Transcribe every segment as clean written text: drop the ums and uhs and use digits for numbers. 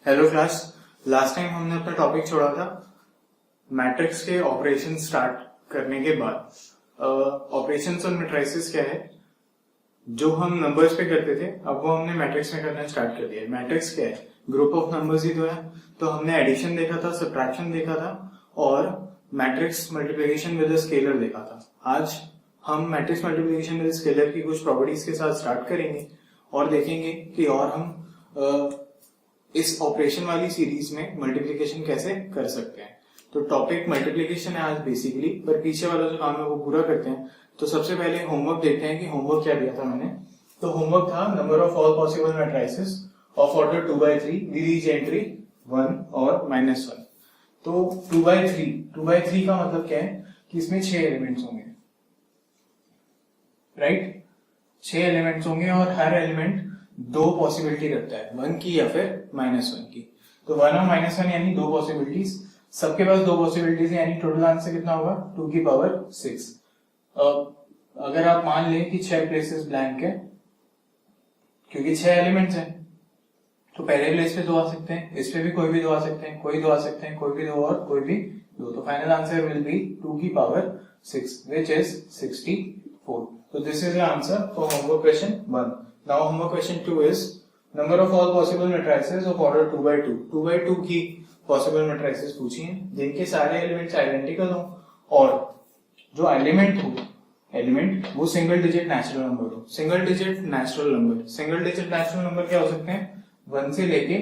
Hello class. Last time हमने अपना topic छोड़ा था मैट्रिक्स के ऑपरेशन स्टार्ट करने के बाद। ऑपरेशंस और मैट्रिसेस क्या है जो हम नंबर्स पे करते थे, अब वो हमने मैट्रिक्स में करना स्टार्ट कर दिया है। मैट्रिक्स क्या है? ग्रुप ऑफ नंबर्स ही तो है। तो हमने एडिशन देखा था, सब्ट्रैक्शन देखा था और मैट्रिक्स मल्टीप्लिकेशन विद स्केलर देखा था। आज हम मैट्रिक्स मल्टीप्लिकेशन विद स्केलर की कुछ प्रॉपर्टीज के साथ स्टार्ट करेंगे और देखेंगे कि और हम इस ऑपरेशन वाली सीरीज में मल्टीप्लिकेशन कैसे कर सकते हैं। तो टॉपिक मल्टीप्लिकेशन है आज बेसिकली, पर पीछे वाला जो काम है वो पूरा करते हैं। तो सबसे पहले होमवर्क देखते हैं कि होमवर्क क्या दिया था मैंने। तो होमवर्क था number of all possible matrices of order 2/3 with each entry 1 और -1। तो 2/3 का मतलब क्या है कि इसमें 6 एलिमेंट्स होंगे, राइट? 6 एलिमेंट्स होंगे और हर एलिमेंट दो पॉसिबिलिटी रखता है, 1 की या फिर -1 की। तो 1 और -1 यानी दो पॉसिबिलिटीज, सबके पास दो पॉसिबिलिटीज है, यानी टोटल आंसर कितना होगा 2 की पावर 6। अगर आप मान लें कि 6 प्लेसेस ब्लैंक है क्योंकि 6 एलिमेंट्स हैं, तो पहले प्लेस पे 2 आ सकते हैं, इस पे भी कोई भी 2 आ सकते हैं, कोई 2 आ सकते हैं, कोई भी 2 और कोई भी 2। तो फाइनल आंसर विल बी 2 की power 6 which is 64. So this is the answer for homework question 1. Now homework question 2 is number of all possible matrices of order 2/2. 2/2 की possible matrices पूछी हैं जिनके सारे एलिमेंट्स आइडेंटिकल हो और जो एलिमेंट वो सिंगल डिजिट नेचुरल नंबर हो। सिंगल डिजिट नेचुरल नंबर क्या हो सकते हैं? 1 से लेके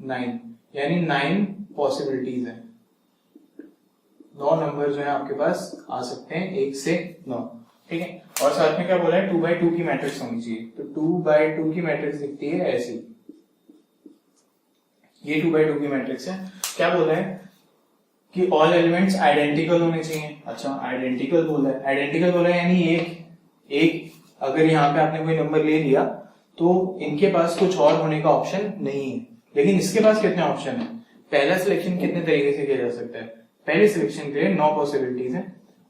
9, यानी 9 पॉसिबिलिटीज हैं। 9 नंबर जो है आपके पास आ सकते हैं 1 से 9, ठीक है। और साथ में क्या बोला है? 2/2 की मैट्रिक्स होनी चाहिए। तो 2/2 की मैट्रिक्स दिखती है ऐसी, ये 2/2 की मैट्रिक्स है। क्या बोला है कि ऑल एलिमेंट्स आइडेंटिकल होने चाहिए। अच्छा, आइडेंटिकल बोला है यानी एक अगर यहाँ पे आपने कोई नंबर ले लिया तो इनके पास कुछ और होने का ऑप्शन नहीं है। लेकिन इसके पास कितने ऑप्शन है? पहला सिलेक्शन कितने तरीके से किया जा सकता है? पहले सिलेक्शन के लिए 9 पॉसिबिलिटीज है,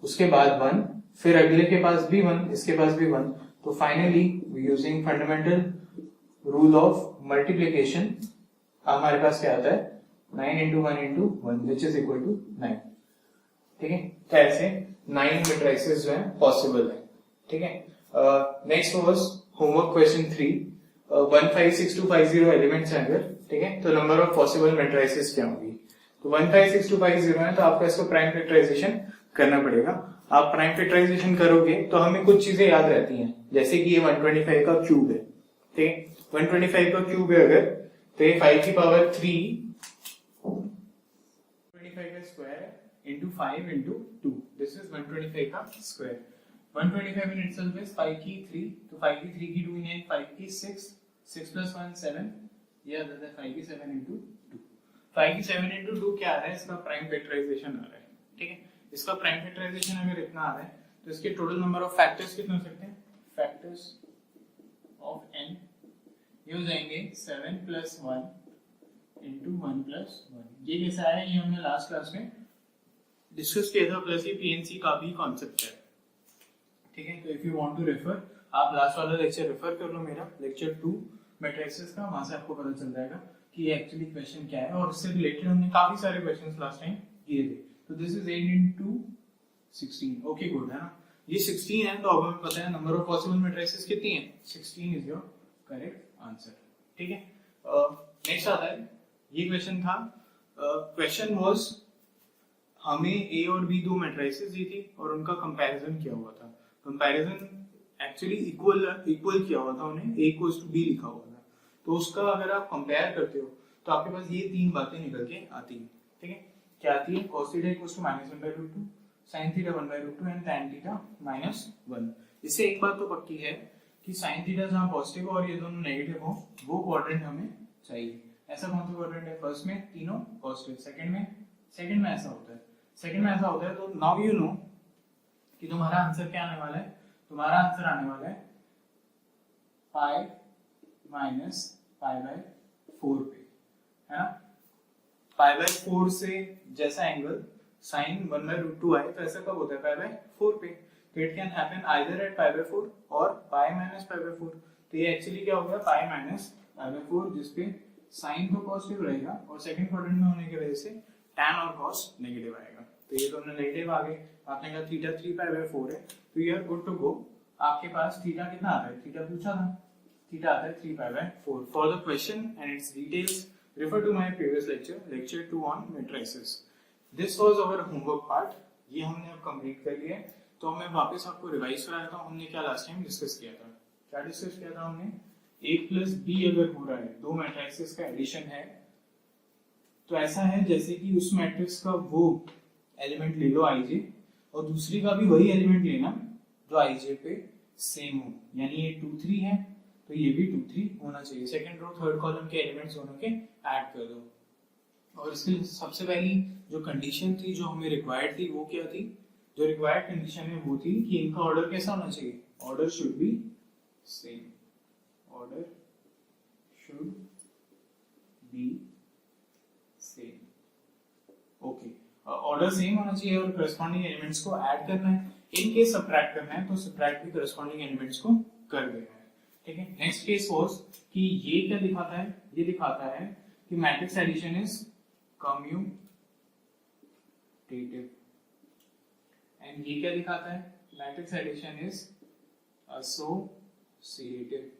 उसके बाद 1, फिर अगले के पास भी 1, इसके पास भी 1। तो finally using fundamental rule of multiplication हमारे पास क्या आता है? 9 into 1 into 1 which is equal to 9, ठीक है। तो ऐसे 9 मैट्रिसेस जो है पॉसिबल है, ठीक है। Next was homework question 3। 156250 elements हैं अगर, ठीक है, तो नंबर ऑफ पॉसिबल मैट्रिसेस क्या होंगी? तो 156250 है तो आपको इसको प्राइम फैक्टराइजेशन करना पड़ेगा। आप प्राइम फैक्टराइजेशन करोगे तो हमें कुछ चीजें याद रहती हैं, जैसे कि ये 125 का क्यूब है, ठीक है। 125 का क्यूब है अगर, तो ये 5 की पावर 3 125 का square into 5 into 2, this is 125 का स्क्वायर। 125 in itself is 5 की 3, तो 5 की 3 की 2 यानी 5 की 6, 6 plus 1 7, ये आ जाता है 5 की 7 into 2। 5 की 7 into 2 क्या आ रहा है? इसका प्राइम फैक्टराइजेशन आ रहा है, ठीक है। इसका प्राइम फैक्टराइजेशन अगर इतना आ रहा है तो इसके टोटल नंबर ऑफ फैक्टर्स कितने हो सकते हैं? फैक्टर्स ऑफ n ये हो जाएंगे 7 plus 1 into 1 plus 1। ये कैसा है? ये हमने लास्ट क्लास में डिस्कस किया था, प्लस ये पीएनसी का भी कॉन्सेप्ट है, ठीक है। तो if you want to refer, आप लास्ट वाला लेक्चर रेफर कर लो, मेरा लेक्चर 2 मैट्रिसेस का, वहां से आपको पता चल जाएगा कि ये एक्चुअली क्वेश्चन क्या है। और इससे रिलेटेड हमने काफी सारे क्वेश्चंस लास्ट टाइम किए थे। तो this is 8 into 16, okay good है ना। ये 16 है, तो अब हमें पता है नंबर ऑफ पॉसिबल मैट्रिसेस कितनी है? 16 इज योर करेक्ट आंसर, ठीक है। नेक्स्ट आता है, ये क्वेश्चन था, क्वेश्चन वाज हमें ए और बी दो मैट्रिसेस दी थी और उनका कंपैरिजन किया हुआ था। कंपैरिजन एक्चुअली इक्वल किया हुआ था, उन्हें a इक्वल्स टू b लिखा हुआ था। तो उसका अगर आप कंपेयर करते हो तो आपके पास ये 3 बातें निकल के आती है, ठीक है। क्या आती है? cos theta equals to -1/√2, sin theta 1/√2 and tan theta -1। इससे एक बात तो पक्की है कि sin थीटा जहां पॉजिटिव हो और ये दोनों नेगेटिव हो, वो क्वाड्रेंट हमें चाहिए। ऐसा कौन सा क्वाड्रेंट है? फर्स्ट में तीनों पॉजिटिव, सेकंड में ऐसा होता है। तो नाउ यू नो कि तुम्हारा आंसर क्या आने वाला है? तुम्हारा आंसर आने वाला है पाई माइनस π/4 पे, है ना। π/4 से जैसा एंगल sin 1/√2 आए तो ऐसा कब होता है? π/4 पे। तो it can happen either at π/4 और π - π/4। तो ये एक्चुअली क्या हो गया? π - π/4, जिसपे साइन तो पॉजिटिव रहेगा और सेकंड क्वाड्रेंट में होने की वजह से tan और cos नेगेटिव आएगा। तो ये दोनों नेगेटिव आ गए। आपने कहा थीटा 3π/4 है, तो you are good to go. आपके पास थीटा कितना आता है, थीटा पूछा था, थीटा आता है 3π/4। For the question and its details refer to my previous lecture 2 on matrices. This was our homework part. ये हमने अब कंप्लीट कर लिया है। तो मैं वापस आपको रिवाइज करा देता हूँ, हमने क्या लास्ट टाइम डिस्कस किया था। क्या डिस्कस किया था हमने, a प्लस b अगर हो रहा है, दो मैट्रिसेस का एडिशन है, तो ऐसा है जैसे कि उस मैट्रिक्स का वो एलिमेंट ले लो ij और दूसरी का भी वही एलिमेंट लेना जो ij पे सेम हो। यानी ये 2 3 है तो ये भी 2 3 होना चाहिए। सेकंड रो थर्ड कॉलम के एलिमेंट्स दोनों के ऐड कर दो। और इसके सबसे पहली जो कंडीशन थी जो हमें रिक्वायर्ड थी वो क्या थी, जो रिक्वायर्ड कंडीशन है वो थी कि इनका ऑर्डर कैसा होना चाहिए, order should be same, order should be same. Okay, order same होना चाहिए और करस्पॉन्डिंग एलिमेंट्स को ऐड करना है। इन केस सबट्रैक्ट करना है तो सबट्रैक्ट भी करस्पॉन्डिंग एलिमेंट्स को कर देना है। ठीक है, नेक्स्ट केस वाज कि ये क्या दिखाता है, ये दिखाता है कि matrix addition is commutative and ये क्या दिखाता है, मैट्रिक्स एडिशन इज एसोसिएटिव।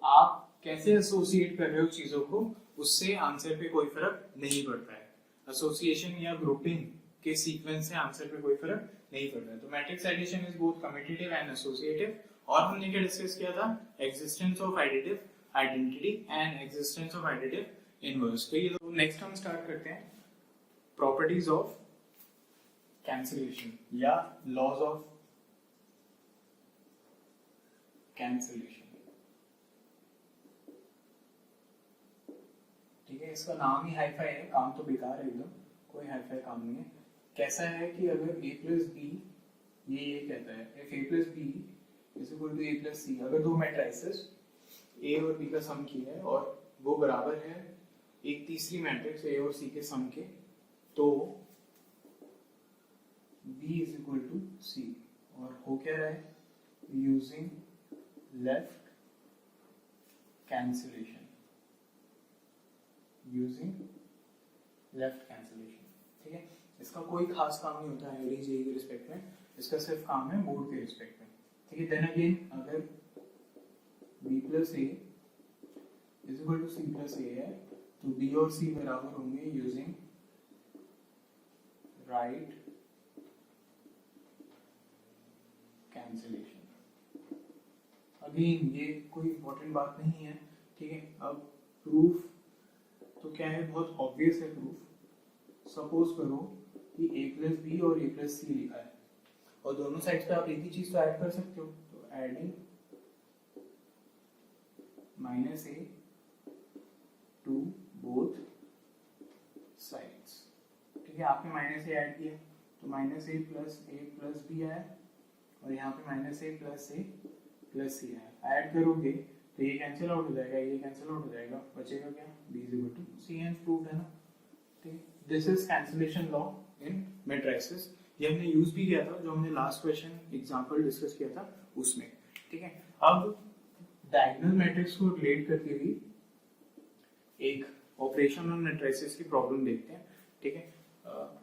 आप कैसे एसोसिएट कर रहे हो चीजों को, उससे आंसर पे कोई फर्क नहीं पड़ता है। एसोसिएशन या ग्रुपिंग के सीक्वेंस से आंसर पे कोई फर्क नहीं पड़ता है। तो matrix addition is both commutative and associative. और हमने क्या डिस्कस किया था, existence of additive identity and existence of additive inverse. तो ये तो नेक्स्ट हम स्टार्ट करते हैं प्रॉपर्टीज ऑफ कैंसिलेशन या लॉज ऑफ कैंसिलेशन। ठीक है, इसका नाम ही हाईफाई है, काम तो बेकार है एकदम, कोई हाईफाई काम नहीं है। कैसा है कि अगर a प्लस बी, ये कहता है if a plus B is equal to a plus c, अगर दो मैट्रिसेस a और b का सम किया है और वो बराबर है एक तीसरी मैट्रिक्स a और c के सम के, तो b is equal to c। और हो क्या रहा है, using left cancellation, using left cancellation. ठीक है, इसका कोई खास काम नहीं होता है एडीजे के रिस्पेक्ट में, इसका सिर्फ काम है मोड के रिस्पेक्ट में। ठीक है, देन अगेन अगर b plus a is equal to c plus a है तो b और c बराबर होंगे यूजिंग राइट कैंसिलेशन। अगेन ये कोई इंपॉर्टेंट बात नहीं है। ठीक है, अब प्रूफ तो क्या है, बहुत ऑब्वियस है प्रूफ। सपोज करो कि a प्लस बी और a प्लस सी लिखा है और दोनों साइड्स पे आप एक ही चीज तो ऐड कर सकते हो, तो adding minus a to both sides. ठीक है, आपने माइनस ए ऐड किया तो माइनस ए प्लस बी आया और यहाँ पे माइनस ए प्लस सी आया। ऐड करोगे तो ये कैंसिल आउट हो जाएगा, ये कैंसिल आउट हो जाएगा, बचेगा क्या, b is equal to c, and proved है ना। ठीक, this is cancellation law in matrices. ये हमने यूज भी किया था जो हमने लास्ट क्वेश्चन एग्जांपल डिस्कस किया था उसमें। ठीक है, अब डायगोनल मैट्रिक्स को रिलेट करके भी एक ऑपरेशन ऑन मैट्रिसेस की प्रॉब्लम देखते हैं। ठीक है,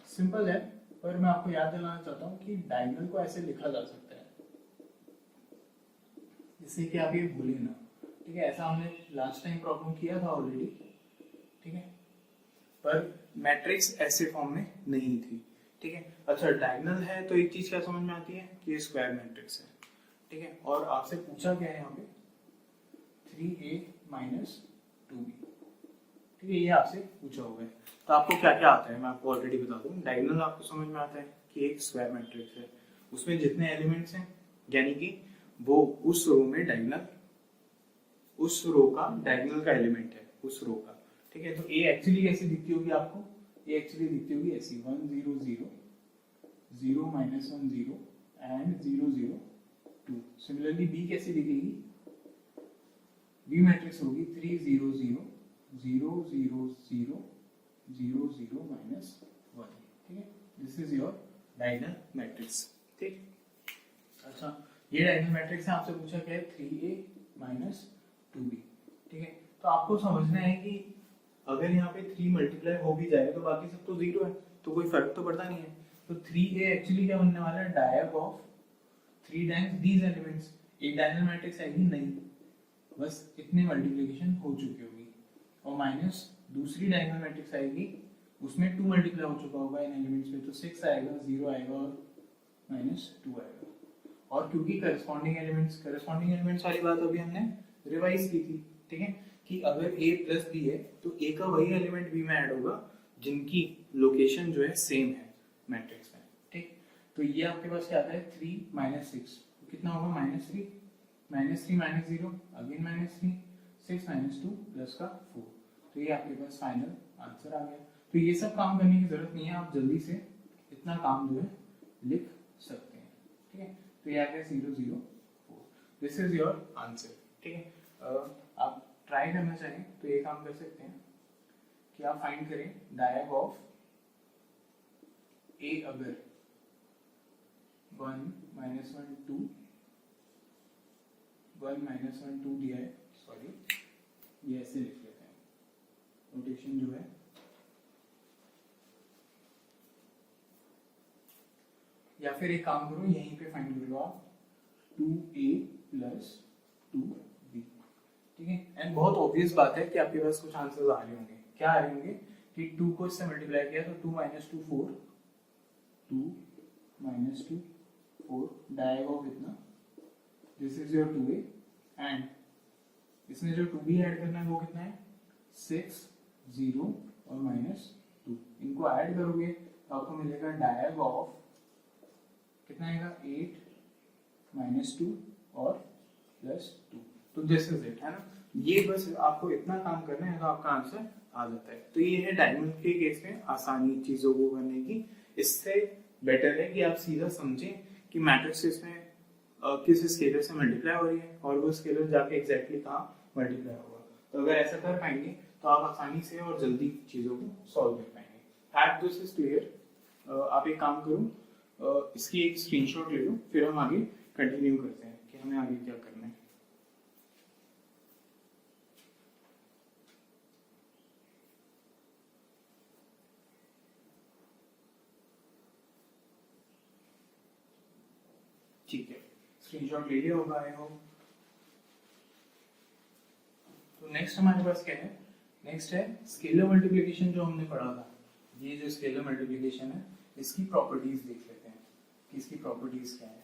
सिंपल है पर मैं आपको याद दिलाना चाहता हूँ कि डायगोनल को ऐसे लिखा जा सकता है जिससे कि आप ये भूलें ना। ठीक है, ऐसा हमने लास्ट टाइम प्रॉब्लम किया था ऑलरेडी। ठीक है, पर मैट्रिक्स ऐसे फॉर्म में नहीं थी। ठीक है, अच्छा डायगोनल है तो एक चीज क्या समझ में आती है कि ये स्क्वायर मैट्रिक्स है। ठीक है, और आपसे पूछा क्या है यहाँ पे 3a माइनस 2b। ठीक है, ये आपसे पूछा होगा। तो आपको क्या क्या आता है मैं आपको ऑलरेडी बता दूं। डायगोनल आपको समझ में आता है कि एक स्क्वायर मैट्रिक्स है, उसमें जितने एलिमेंट्स हैं यानी कि वो उस रो में डायगोनल, उस रो का डायगोनल का एलिमेंट है उस रो का। ठीक है, तो a एक्चुअली कैसी दिखती होगी आपको, ये एक्चुअली दिखती होगी ऐसी 1 0 0 0 -1 0 एंड 0 0 2। सिमिलरली b कैसी दिखेगी, b मैट्रिक्स होगी 3 0 0 0 0 0 0 0 -1। ठीक है, this is your diagonal matrix. ठीक, अच्छा ये डायगोनल मैट्रिक्स है, आपसे पूछा क्या है 3a माइनस 2b। ठीक है, तो आपको समझना है कि अगर यहाँ पे 3 मल्टीप्लाई हो भी जाए तो बाकी सब तो 0 है, तो कोई फर्क तो पड़ता नहीं है। तो 3a एक्चुअली क्या बनने वाला है, डायग ऑफ 3 टाइम्स दीज एलिमेंट्स। एक डायगोनल मैट्रिक्स आएगी नहीं, बस इतने मल्टीप्लिकेशन हो चुकी होगी, और माइनस दूसरी डायगोनल मैट्रिक्स आएगी, उसमें 2 मल्टीप्लाई हो चुका होगा इन एलिमेंट्स पे, तो 6 आएगा, 0 आएगा और -2 आएगा। और क्योंकि करस्पॉन्डिंग एलिमेंट्स वाली बात अभी हमने रिवाइज की थी, ठीक है, कि अगर a प्लस b है तो a का वही एलिमेंट b में ऐड होगा जिनकी लोकेशन जो है सेम है मैट्रिक्स में, ठीक। तो ये आपके पास क्या आता है, 3 - 6, तो कितना होगा, -3 -0 अगेन -3 6 - 2 प्लस का 4। तो ये आपके पास फाइनल आंसर आ गया। तो ये सब काम करने की जरूरत नहीं है, आप जल्दी से इतना काम जो है लिख सकते हैं, ठीक है। तो ये आ गया 0 0 4, दिस इज योर आंसर, ठीक है। आप ट्राई करना चाहें तो ये काम कर सकते हैं कि आप फाइंड करें डायग ऑफ a अगर 1 - 1 2 1 - 1 2 दिया है, सॉरी ये ऐसे लिख लेते हैं, नोटेशन जो है, या फिर एक काम करो यहीं पे फाइंड कर लो आप 2a + 2b, ठीक है। एंड बहुत ऑब्वियस बात है कि आपके पास कुछ आंसर्स आ रहे होंगे, क्या आ रहे होंगे कि 2 को इससे मल्टीप्लाई किया तो 2 - 2 4, 2 - 2 4, डायग ऑफ इतना, this is your 2a, and इसमें जो 2b ऐड करना है वो कितना है, 6 0 और -2, इनको ऐड करोगे तो आपको मिलेगा डायग ऑफ कितना आएगा, 8 - 2 और +2। तो दिस इज इट, है ना। ये बस आपको इतना काम करना है तो आपका आंसर आ जाता है। तो ये है डायगोनल के केस में आसानी चीजों को करने की। इससे बेटर है कि आप सीधा समझें कि मैट्रिक्स इसमें किस स्केलर से मल्टीप्लाई हो रही है और वो स्केलर जाके एग्जैक्टली कहाँ मल्टीप्लाई होगा। तो अगर ऐसा कर पाएंगे तो आप आसानी से और जल्दी चीजों को सॉल्व कर पाएंगे। Have this is clear. आप एक काम करो, इसकी एक स्क्रीनशॉट ले लो, फिर हम आगे कंटिन्यू करते हैं कि हमें आगे क्या करना है। ठीक है, स्क्रीनशॉट ले लिया होगा आई होप। तो नेक्स्ट हमारे पास क्या है, नेक्स्ट है स्केलर मल्टीप्लिकेशन जो हमने पढ़ा था। ये जो स्केलर मल्टीप्लिकेशन है इसकी प्रॉपर्टीज देख लेते हैं कि इसकी प्रॉपर्टीज क्या है।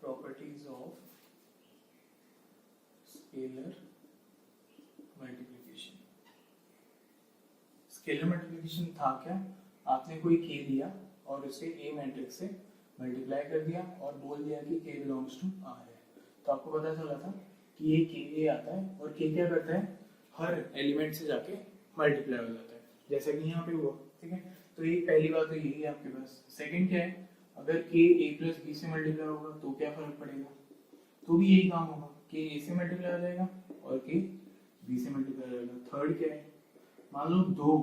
Properties of scalar multiplication. Scalar multiplication था क्या, आपने कोई k लिया और उसे a मैट्रिक्स से मल्टीप्लाई कर दिया और बोल दिया कि k बिलोंग्स टू r है। तो आपको पता चला था कि ये k आता है और k क्या करता है, हर एलिमेंट से जाके मल्टीप्लाई हो जाता है, जैसा कि यहाँ पे हुआ, ठीक है। तो ये पहली बात तो यही है आपके पास। सेकंड क्या है, अगर k a + b से मल्टीप्लाई होगा तो क्या फर्क पड़ेगा, तो भी यही काम होगा, k a से मल्टीप्लाई हो जाएगा और k b से मल्टीप्लाई हो जाएगा। थर्ड क्या है, मान लो दो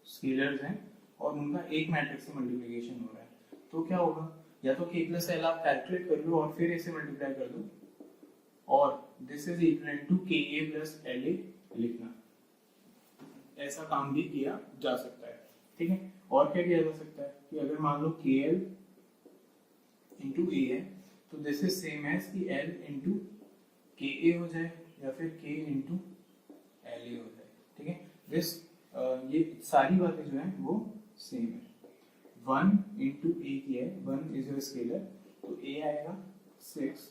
स्केलर्स हैं और उनका एक मैट्रिक्स से मल्टीप्लिकेशन हो रहा है, तो क्या होगा, या तो k + l आप कैलकुलेट कर लो और फिर a से मल्टीप्लाई कर दो, और this is equal to ka + la लिखना, ऐसा काम भी किया जा सकता है, ठीक है। और क्या किया जा सकता है कि अगर मान लो kl into a है तो दिस इज सेम एज कि l into ka हो जाए या फिर k into la हो जाए, ठीक है। दिस ये सारी बातें जो है वो सेम है। 1 into a किया है, 1 इज योर स्केलर, तो a आएगा 6,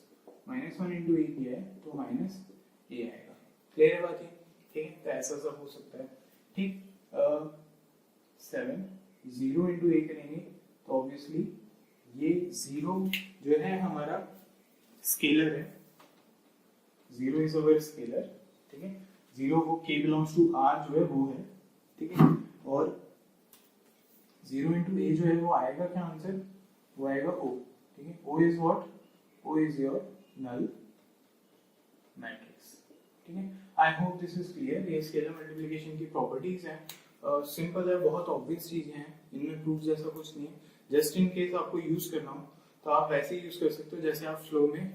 -1 into a किया है तो -a आएगा। क्लियर है बात ये, ठीक है। तो ऐसा सब हो सकता है, ठीक। 7 0 into a करेंगे तो ऑब्वियसली ये 0 जो है हमारा स्केलर है, 0 इज अवर स्केलर, ठीक है। 0 वो k बिलोंग्स टू r जो है वो है, ठीक है। और 0 into a जो है वो आएगा क्या आंसर, वो आएगा o, ठीक है। o is what, O is your null matrix. ठीक है, I hope this is clear. ये स्केलर मल्टीप्लिकेशन की प्रॉपर्टीज हैं, सिंपल है, बहुत ऑब्वियस चीजें हैं, इनमें प्रूफ जैसा कुछ नहीं है। जस्ट इन केस आपको यूज करना हो तो आप वैसे ही यूज कर सकते हो जैसे आप फ्लो में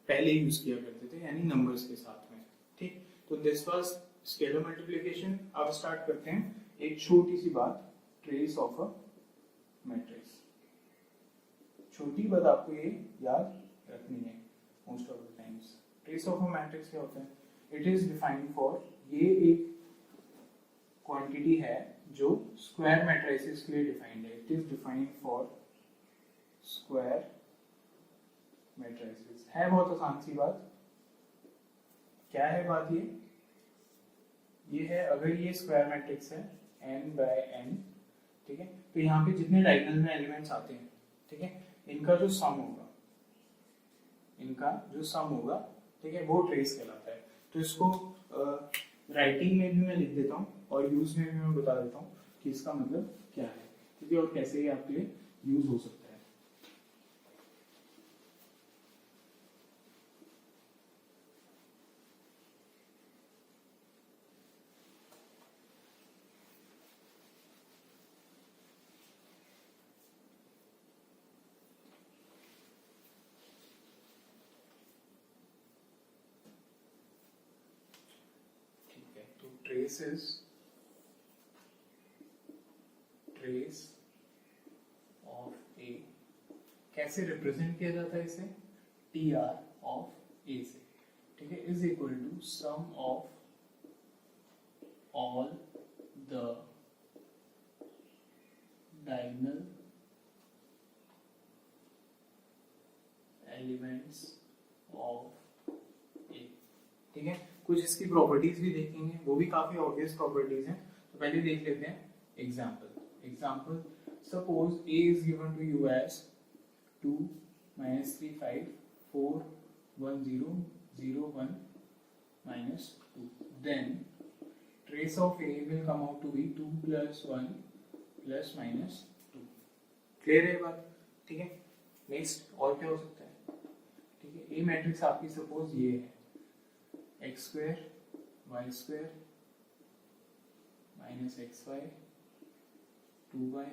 पहले यूज किया करते थे, यानी नंबर्स के साथ में। ठीक, तो दिस वाज स्केलर मल्टीप्लिकेशन। अब स्टार्ट करते हैं एक छोटी सी बात, ट्रेस ऑफ अ मैट्रिक्स। छोटी बात आपको ये याद रखनी है most of the times. Trace of a matrix क्या होता है? इट इज डिफाइंड फॉर, ये एक क्वांटिटी है जो स्क्वायर मैट्रिसेस के लिए डिफाइंड है। It is defined for square matrices. है बहुत आसान सी बात। क्या है बात? ये है, अगर ये स्क्वायर मैट्रिक्स है n बाय n, ठीक है, तो यहाँ पे जितने डायगोनल में एलिमेंट्स आते हैं, ठीक है, इनका जो सम होगा, ठीक है, वो ट्रेस कहलाता है। तो इसको राइटिंग में भी मैं लिख देता हूँ और यूज में भी मैं बता देता हूँ कि इसका मतलब क्या है, ठीक है, और कैसे ये आपके लिए यूज हो सकता है। Trace is trace of A। कैसे रिप्रेजेंट किया जाता है इसे? TR of A से, ठीक है, is equal to sum of all the diagonal elements of A। ठीक है, कुछ इसकी प्रॉपर्टीज भी देखेंगे, वो भी काफी ऑब्वियस प्रॉपर्टीज हैं। तो पहले देख लेते हैं example. Suppose A is given to you as 2 minus 3 5 4 1 0 0 1 minus 2, then trace of A will come out to be 2 plus 1 plus minus 2। Clear है बात? ठीक है, नेक्स्ट और क्या हो सकता है? ठीक है, A मैट्रिक्स आपकी सपोज ये है, x square y square minus xy 2y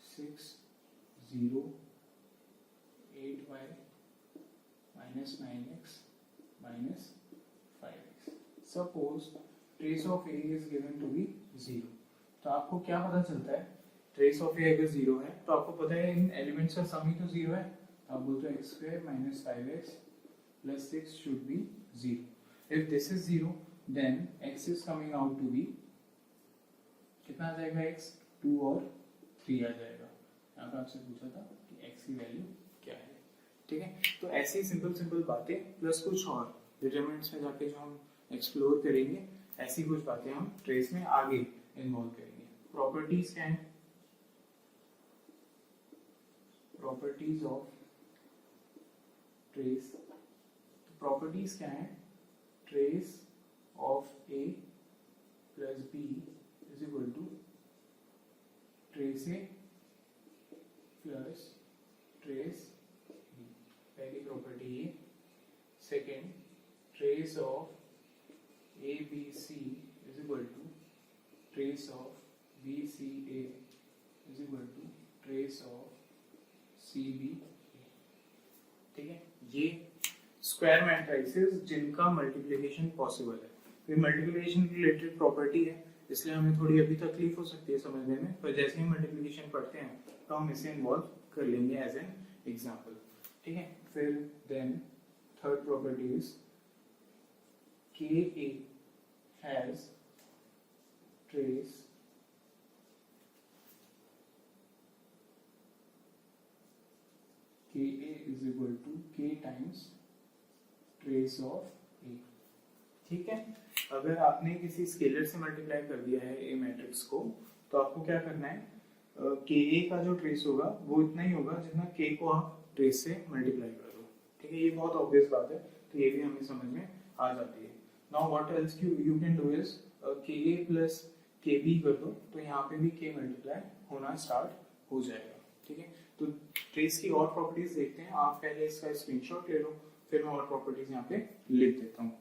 6 0 8y minus 9x minus 5x। Suppose trace of A is given to be 0। तो आपको क्या पता चलता है? ट्रेस ऑफ A अगर 0 है तो आपको पता है इन एलिमेंट्स का सम ही तो 0 है। आप बोलते हो x square minus 5x plus 6 should be 0। If this is 0, then x is coming out to be, कितना आ जाएगा x? 2 और 3 आ जाएगा। यहाँ पे आपसे पूछा था कि x की वैल्यू क्या है। ठीक है, तो ऐसी सिंपल बातें प्लस कुछ और डिटरमिनेंट्स में जाके जो हम एक्सप्लोर करेंगे, ऐसी कुछ बातें हम ट्रेस में आगे इन्वॉल्व करेंगे। प्रॉपर्टीज क्या है? Properties of trace. प्रॉपर्टीज क्या है? Trace of A plus B is equal to trace A plus trace B. पहली प्रॉपर्टी ये। Second, trace of A B C is equal to trace of B C A is equal to trace of C B. ठीक है, ये square matrices जिनका multiplication possible है। तो multiplication related property है, इसलिए हमें थोड़ी अभी तकलीफ हो सकती है समझने में, पर जैसे ही मल्टीप्लिकेशन पढ़ते हैं तो हम इसे इन्वॉल्व कर लेंगे एज एन एग्जांपल। ठीक है, फिर then third property is KA has trace KA is equal to K times trace of a. ठीक है, अगर आपने किसी स्केलर से मल्टीप्लाई कर दिया है ए मैट्रिक्स को, तो आपको क्या करना है? के ए का जो ट्रेस होगा वो इतना ही होगा जितना के को आप ट्रेस से मल्टीप्लाई कर दो। ठीक है, ये बहुत ऑब्वियस बात है, तो ये भी हमें समझ में आ जाती है। Now what else you can do is के ए प्लस के बी कर दो, तो यहाँ पे भी के मल्टीप्लाई होना स्टार्ट हो जाएगा। ठीक है, तो ट्रेस की और प्रॉपर्टीज देखते हैं। आप पहले इसका स्क्रीनशॉट ले लो, फिर मैं और प्रॉपर्टीज यहाँ पे लिख देता हूँ।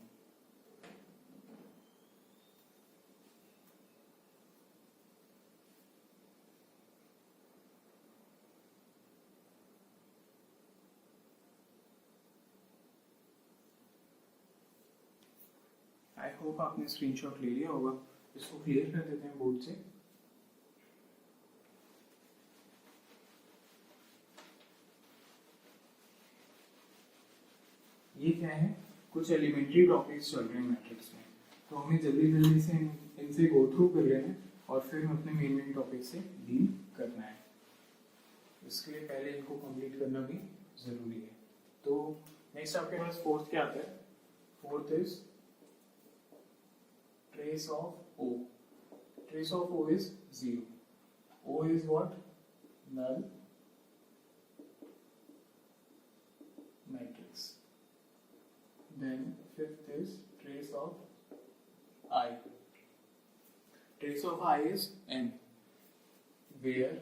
आई होप आपने स्क्रीनशॉट ले लिया होगा। इसको क्लियर कर देते हैं बोर्ड से। ये क्या है, कुछ एलिमेंट्री टॉपिक्स चल रहे हैं मैट्रिक्स में, तो हमें जल्दी जल्दी से इनसे गो थ्रू कर लेना है और फिर अपने मेन टॉपिक से डील करना है। इसके लिए पहले इनको कंप्लीट करना भी जरूरी है। तो नेक्स्ट आपके पास फोर्थ क्या आता है? Fourth is trace of O. Trace of O is 0. O is what? Null matrix. Then fifth is trace of I. Trace of I is N, where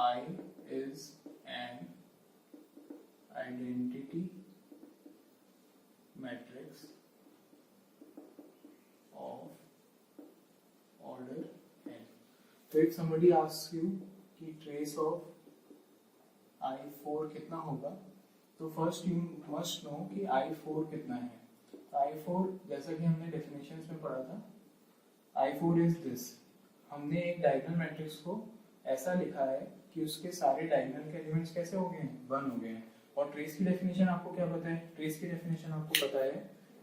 I is an identity matrix of order n. So if somebody asks you कि trace of I4 कितना होगा, तो first you must know कि I4 कितना है। I4 जैसा कि हमने definitions में पढ़ा था, I4 is this। हमने एक डायगोनल मैट्रिक्स को ऐसा लिखा है कि उसके सारे डायगोनल के एलिमेंट्स कैसे हो गए हैं? 1 हो गए हैं। और ट्रेस की डेफिनेशन आपको क्या पता है? ट्रेस की डेफिनेशन आपको पता है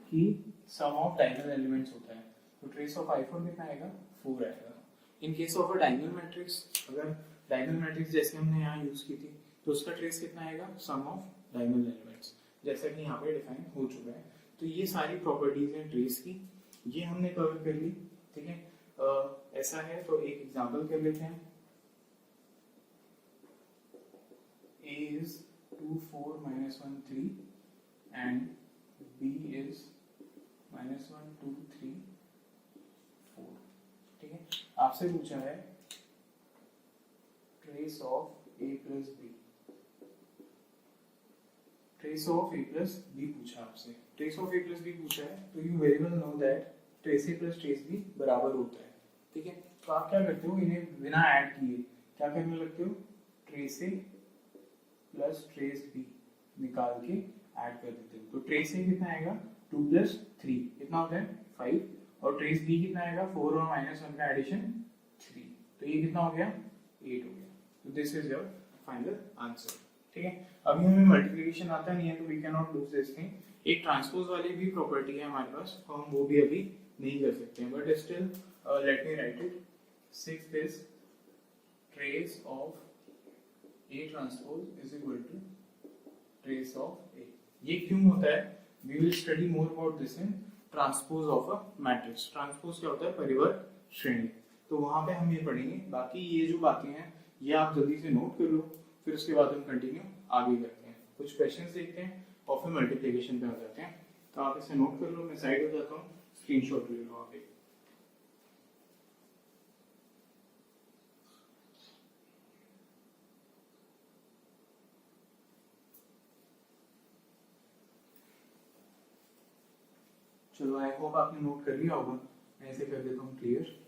कि सम ऑफ डायगोनल एलिमेंट्स होता है। तो ट्रेस ऑफ I4 कितना आएगा? 4 आएगा। In case of a diagonal matrix, अगर डायगोनल मैट्रिक्स जैसे हमने यहाँ यूज की थी, तो उसका ट्रेस कितना आएगा? सम ऑफ डायगोनल एलिमेंट्स, जैसा कि यहाँ पे डिफाइन हो चुका है। तो ये सारी प्रॉपर्टीज हैं ट्रेस की, ये हमने कवर कर ली। ठीक है, ऐसा है तो एक एग्जांपल कर लेते हैं। A is 2 4 -1 3 and B is -1 2 3 4। ठीक है, आपसे पूछा है trace of A plus B। Trace of A plus B पूछा आपसे। Trace of A plus B पूछा है, तो you very well know that trace A plus trace B बराबर होता है। ठीक है, तो आप क्या करते हो, इन्हें बिना ऐड किए क्या करने लगते हो? Trace A plus trace B निकाल के ऐड कर देते हो। तो ट्रेस A कितना आएगा? 2 + 3 कितना होता है? 5। और ट्रेस B कितना आएगा? 4 और -1 का एडिशन 3। तो ये कितना हो गया? 8 हो गया। तो this is your final answer. ठीक है, अभी हमें मल्टीप्लिकेशन आता नहीं है, तो we can not lose this thing. एक ट्रांसपोज वाली भी प्रॉपर्टी है हमारे पास, तो हम वो भी अभी नहीं कर सकते हैं, but still let me write it. 6th is trace of A transpose is equal to trace of A। ये क्यों होता है? We will study more about this in transpose of a matrix. Transpose क्या होता है? परिवर्त श्रेणी। तो वहां पे हम ये पढ़ेंगे। बाकी ये जो बातें हैं ये आप जल्दी से नोट कर लो, फिर उसके बाद हम कंटिन्यू आगे करते हैं। कुछ क्वेश्चंस देखते हैं और फिर मल्टीप्लिकेशन पे आ जाते हैं। तो आप इसे नोट कर लो, मैं साइड हो जाता हूँ, स्क्रीनशॉट ले लो आप एक। चलो, आई होप आपने नोट कर लिया होगा। मैं ऐसे कर देता हूँ क्लियर।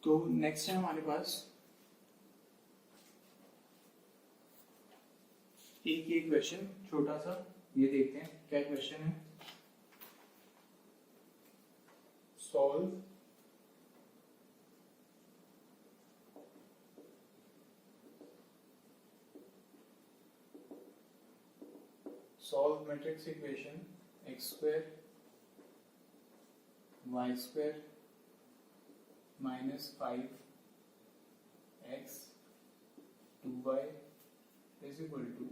तो नेक्स्ट है हमारे पास एक क्वेश्चन छोटा सा, ये देखते हैं क्या क्वेश्चन है। solve matrix equation x square y square minus 5x 2y is equal to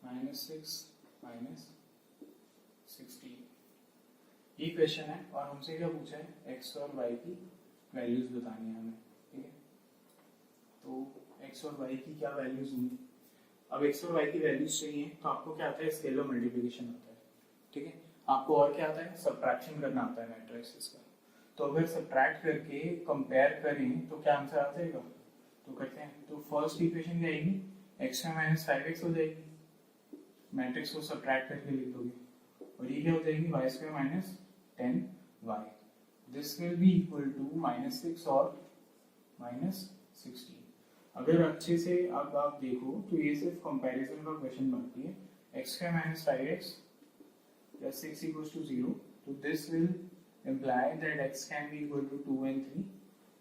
minus 6 minus 16। ये क्वेश्चन है और हमसे क्या पूछा है, x और y की वैल्यूज बतानी है हमें, ठीक है। तो x और y की क्या वैल्यूज होंगी, अब x और y की वैल्यूज चाहिए तो आपको क्या आता है, स्केलर मल्टीप्लिकेशन आता है, ठीक है। आपको और क्या आता है, सब्ट्रैक्शन करना आता है मैट्रिसेस का। तो अगर सब्ट्रैक्ट करके कंपेयर करें तो क्या आंसर आ जाएगा, तो करते हैं। तो फर्स्ट इक्वेशन क्या आएगी, x माइनस 5x हो जाएगी, मैट्रिक्स को सब्ट्रैक्ट करके लिख दोगे, और ये क्या हो जाएगी, y square minus 10y, this will be equal to minus 6 और माइनस 16। अगर अच्छे से अब आप देखो तो ये सिर्फ कंपैरिजन का क्वेश्चन बनती है, x square minus 5x plus 6 equals to 0, so this will imply that x can be equal to 2 and 3,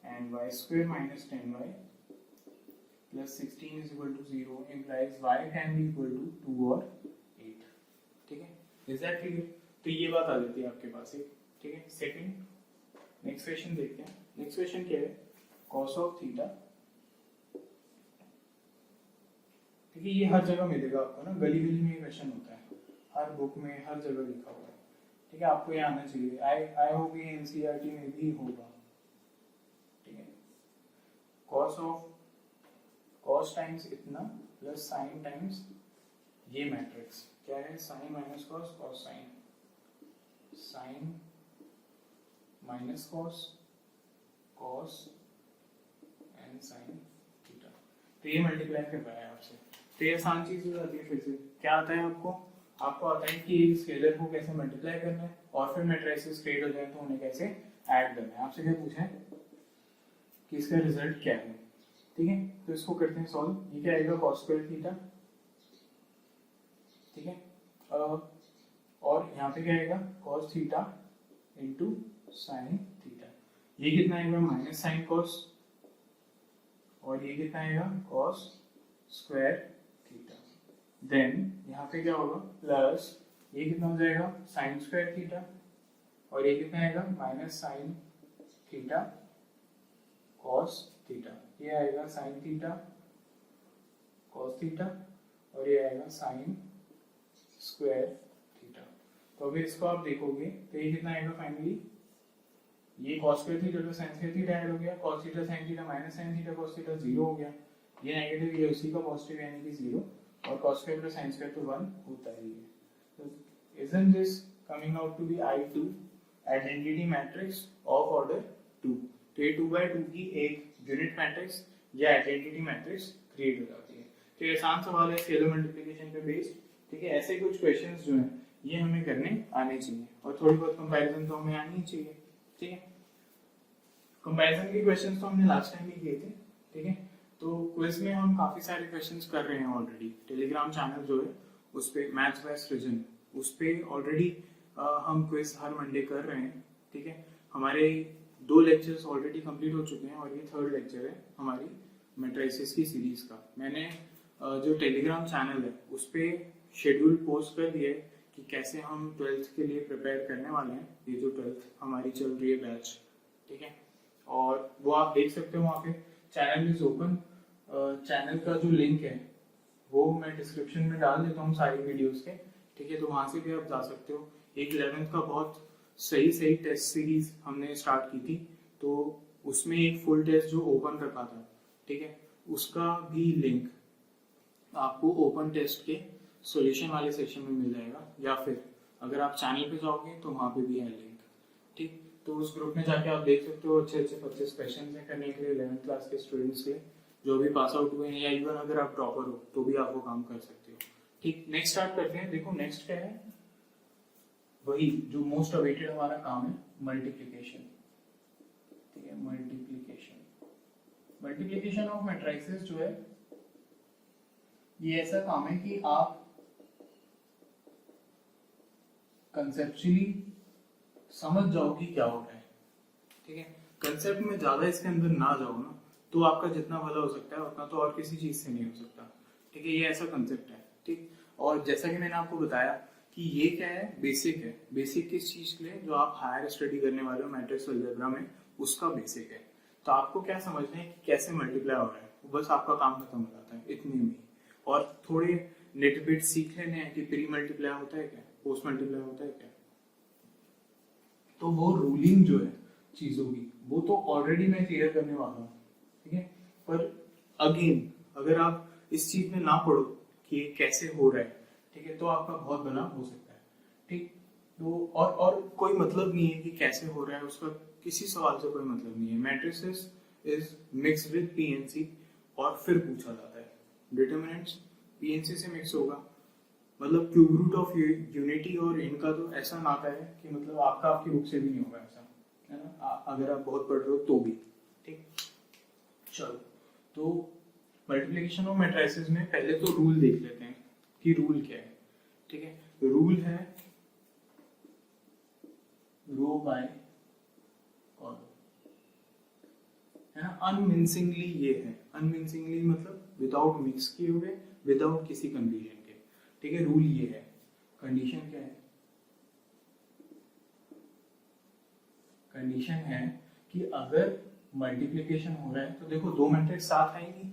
and y square minus 10y plus 16 is equal to 0 implies y can be equal to 2 or 8, ठीक है। Is that clear? तो ये बात आ जाती है आपके पास एक, ठीक है। सेकंड नेक्स्ट क्वेश्चन देखते हैं। नेक्स्ट क्वेश्चन क्या है, cos of थीटा, ठीक है। ये हर जगह मिलेगा आपको ना, गली गली में ये क्वेश्चन होता है, हर बुक में हर जगह लिखा हुआ है, ठीक है। आपको ये आना चाहिए, आई होप ये एनसीईआरटी में भी होगा, ठीक है। cos टाइम्स इतना प्लस साइन टाइम्स ये मैट्रिक्स क्या है, sine minus cos, cos sine, sine minus cos, cos and sine theta. तो ये मल्टीप्लाई कर रहा है आपसे, तो ये आसान चीज हो जाती है। फिर से क्या आता है आपको आता है कि एक स्केलर को कैसे मल्टीप्लाई करना है और फिर मैट्रिसेस क्रिएट हो जाए तो उन्हें कैसे ऐड करना है। आपसे क्या पूछा है कि इसका रिजल्ट क्या है, ठीक है। तो इसको करते हैं सॉल्व। ये क्या आएगा, cos स्क्वायर थीटा, ठीक है। और यहाँ पे क्या आएगा, cos theta into sine theta. ये कितना आएगा, माइनस साइन कॉस, और ये कितना आएगा, cos स्क्वायर थीटा। देन यहाँ पे क्या होगा, प्लस ये कितना हो जाएगा, साइन स्क्वायर थीटा, और ये कितना आएगा, minus sine theta cos theta. ये आएगा साइन थीटा cos थीटा, और ये आएगा साइन स्क्वायर थीटा। तो अगर इसको आप देखोगे तो ये कितना आएगा फाइनली, ये cos स्क्वायर थीटा तो साइन स्क्वायर थीटा ऐड हो गया, cos theta sine theta minus sine theta cos theta 0 हो गया, ये नेगेटिव ये उसी का पॉजिटिव यानी कि 0, और cos square plus sine square तो 1 होता ही है। तो isn't this coming out to be I2 identity matrix of order 2। तो ये 2x2 की एक यूनिट मैट्रिक्स या आइडेंटिटी मैट्रिक्स क्रिएट हो जाती है। तो ये आसान सवाल है स्केलर मल्टीप्लिकेशन पे बेस्ड, ठीक है। ऐसे कुछ क्वेश्चंस जो हैं ये हमें करने आने चाहिए, और थोड़ी बहुत कंपैरिजन तो हमें आनी ही चाहिए, ठीक है। कंपैरिजन के क्वेश्चंस तो हमने लास्ट टाइम भी किए थे, ठीक है। तो क्विज में हम काफी सारे क्वेश्चंस कर रहे हैं ऑलरेडी, टेलीग्राम चैनल जो है उस पे मैथ्स बाय सृजन, उस पे ऑलरेडी हम क्विज हर मंडे कर रहे हैं, ठीक है। हमारे 2 लेक्चर्स ऑलरेडी कंप्लीट हो चुके हैं और ये 3rd लेक्चर है हमारी मैट्रिसेस की सीरीज का। मैंने जो टेलीग्राम चैनल है उस पे शेड्यूल पोस्ट कर दिया है कि कैसे हम 12th के लिए प्रिपेयर करने वाले हैं, ये जो 12th हमारी चल रही है बैच, ठीक है। और वो आप देख सकते हो वहाँ पे, चैनल इज ओपन। चैनल का जो लिंक है वो मैं डिस्क्रिप्शन में डाल देता हूँ सारी वीडियोस के, ठीक है। तो वहाँ से भी आप जा सकते हो। एक 11th का बहुत सही टेस्ट सीरीज हमने स्टार्ट की थी, तो उसमें एक फुल टेस्ट जो ओपन रखा था, ठीक है, उसका भी लिंक आपको ओपन टेस्ट के सॉल्यूशन वाले सेक्शन में मिल जाएगा, या फिर अगर आप चैनल पे जाओगे तो वहाँ पे भी है लिंक, ठीक। तो उस ग्रुप में जाके आप देख सकते हो, अच्छे 25 क्वेश्चन हैं करने के लिए 11th क्लास के स्टूडेंट्स के, जो भी पास आउट हुए हैं, या इवन अगर आप टॉपर हो तो भी आप वो काम कर सकते हो, ठीक। नेक्स्ट स्टार्ट करते हैं। देखो नेक्स्ट क्या है, वही जो मोस्ट अवेटेड हमारा काम है, मल्टीप्लिकेशन, ठीक है। मल्टीप्लिकेशन ऑफ मैट्रिसेस जो है ये ऐसा काम है कि आप कंसेप्चुअली समझ जाओ कि क्या हो रहा है, ठीक है। कंसेप्ट में ज्यादा इसके अंदर ना जाओ ना, तो आपका जितना भला हो सकता है उतना तो और किसी चीज से नहीं हो सकता, ठीक है। ये ऐसा कंसेप्ट है, ठीक। और जैसा कि मैंने आपको बताया कि ये क्या है, बेसिक है। बेसिक किस चीज के लिए, जो आप हायर स्टडी करने वाले हो मैट्रिक्स अलजेब्रा में, उसका बेसिक है। तो आपको क्या समझना है कि कैसे मल्टीप्लाई हो रहा है, बस आपका काम खत्म हो जाता है इतने में। और थोड़े लिटिल बिट सीख लेने हैं कि प्री मल्टीप्लाई होता है क्या, पोस्ट मल्टीप्लाई होता है क्या। तो वो रूलिंग जो है चीजों की, वो तो ऑलरेडी मैं क्लियर करने वाला हूँ, ठीक है। पर अगेन अगर आप इस चीज में ना पढ़ो कि ये कैसे हो रहा है, ठीक है, तो आपका बहुत भला हो सकता है, ठीक। तो और कोई मतलब नहीं है कि कैसे हो रहा है, उसका किसी सवाल से कोई मतलब नहीं है। Matrices is mix with PNC और फिर पूछा जाता है डिटरमिनेंट्स पीएनसी से मिक्स होगा, मतलब क्यूब रूट ऑफ यूनिटी और इनका तो ऐसा नाता है कि मतलब आपका आपकी बुक से भी नहीं होगा ऐसा, है ना, अगर आप बहुत पढ़ रहे हो तो भी, ठीक। चलो, तो मल्टीप्लिकेशन ऑफ मैट्रिसेस में पहले तो रूल देख लेते हैं कि रूल क्या है, ठीक है। रूल है रो बाय कॉलम, है ना। अनमिंसिंगली ये है, अनमिंसिंगली मतलब विदाउट मिक्स किए हुए, विदाउट किसी कंफ्यूजन के, ठीक है। रूल ये है। कंडीशन क्या है, कंडीशन है कि अगर मल्टीप्लिकेशन हो रहा है तो देखो दो मैट्रिक्स साथ आएंगी,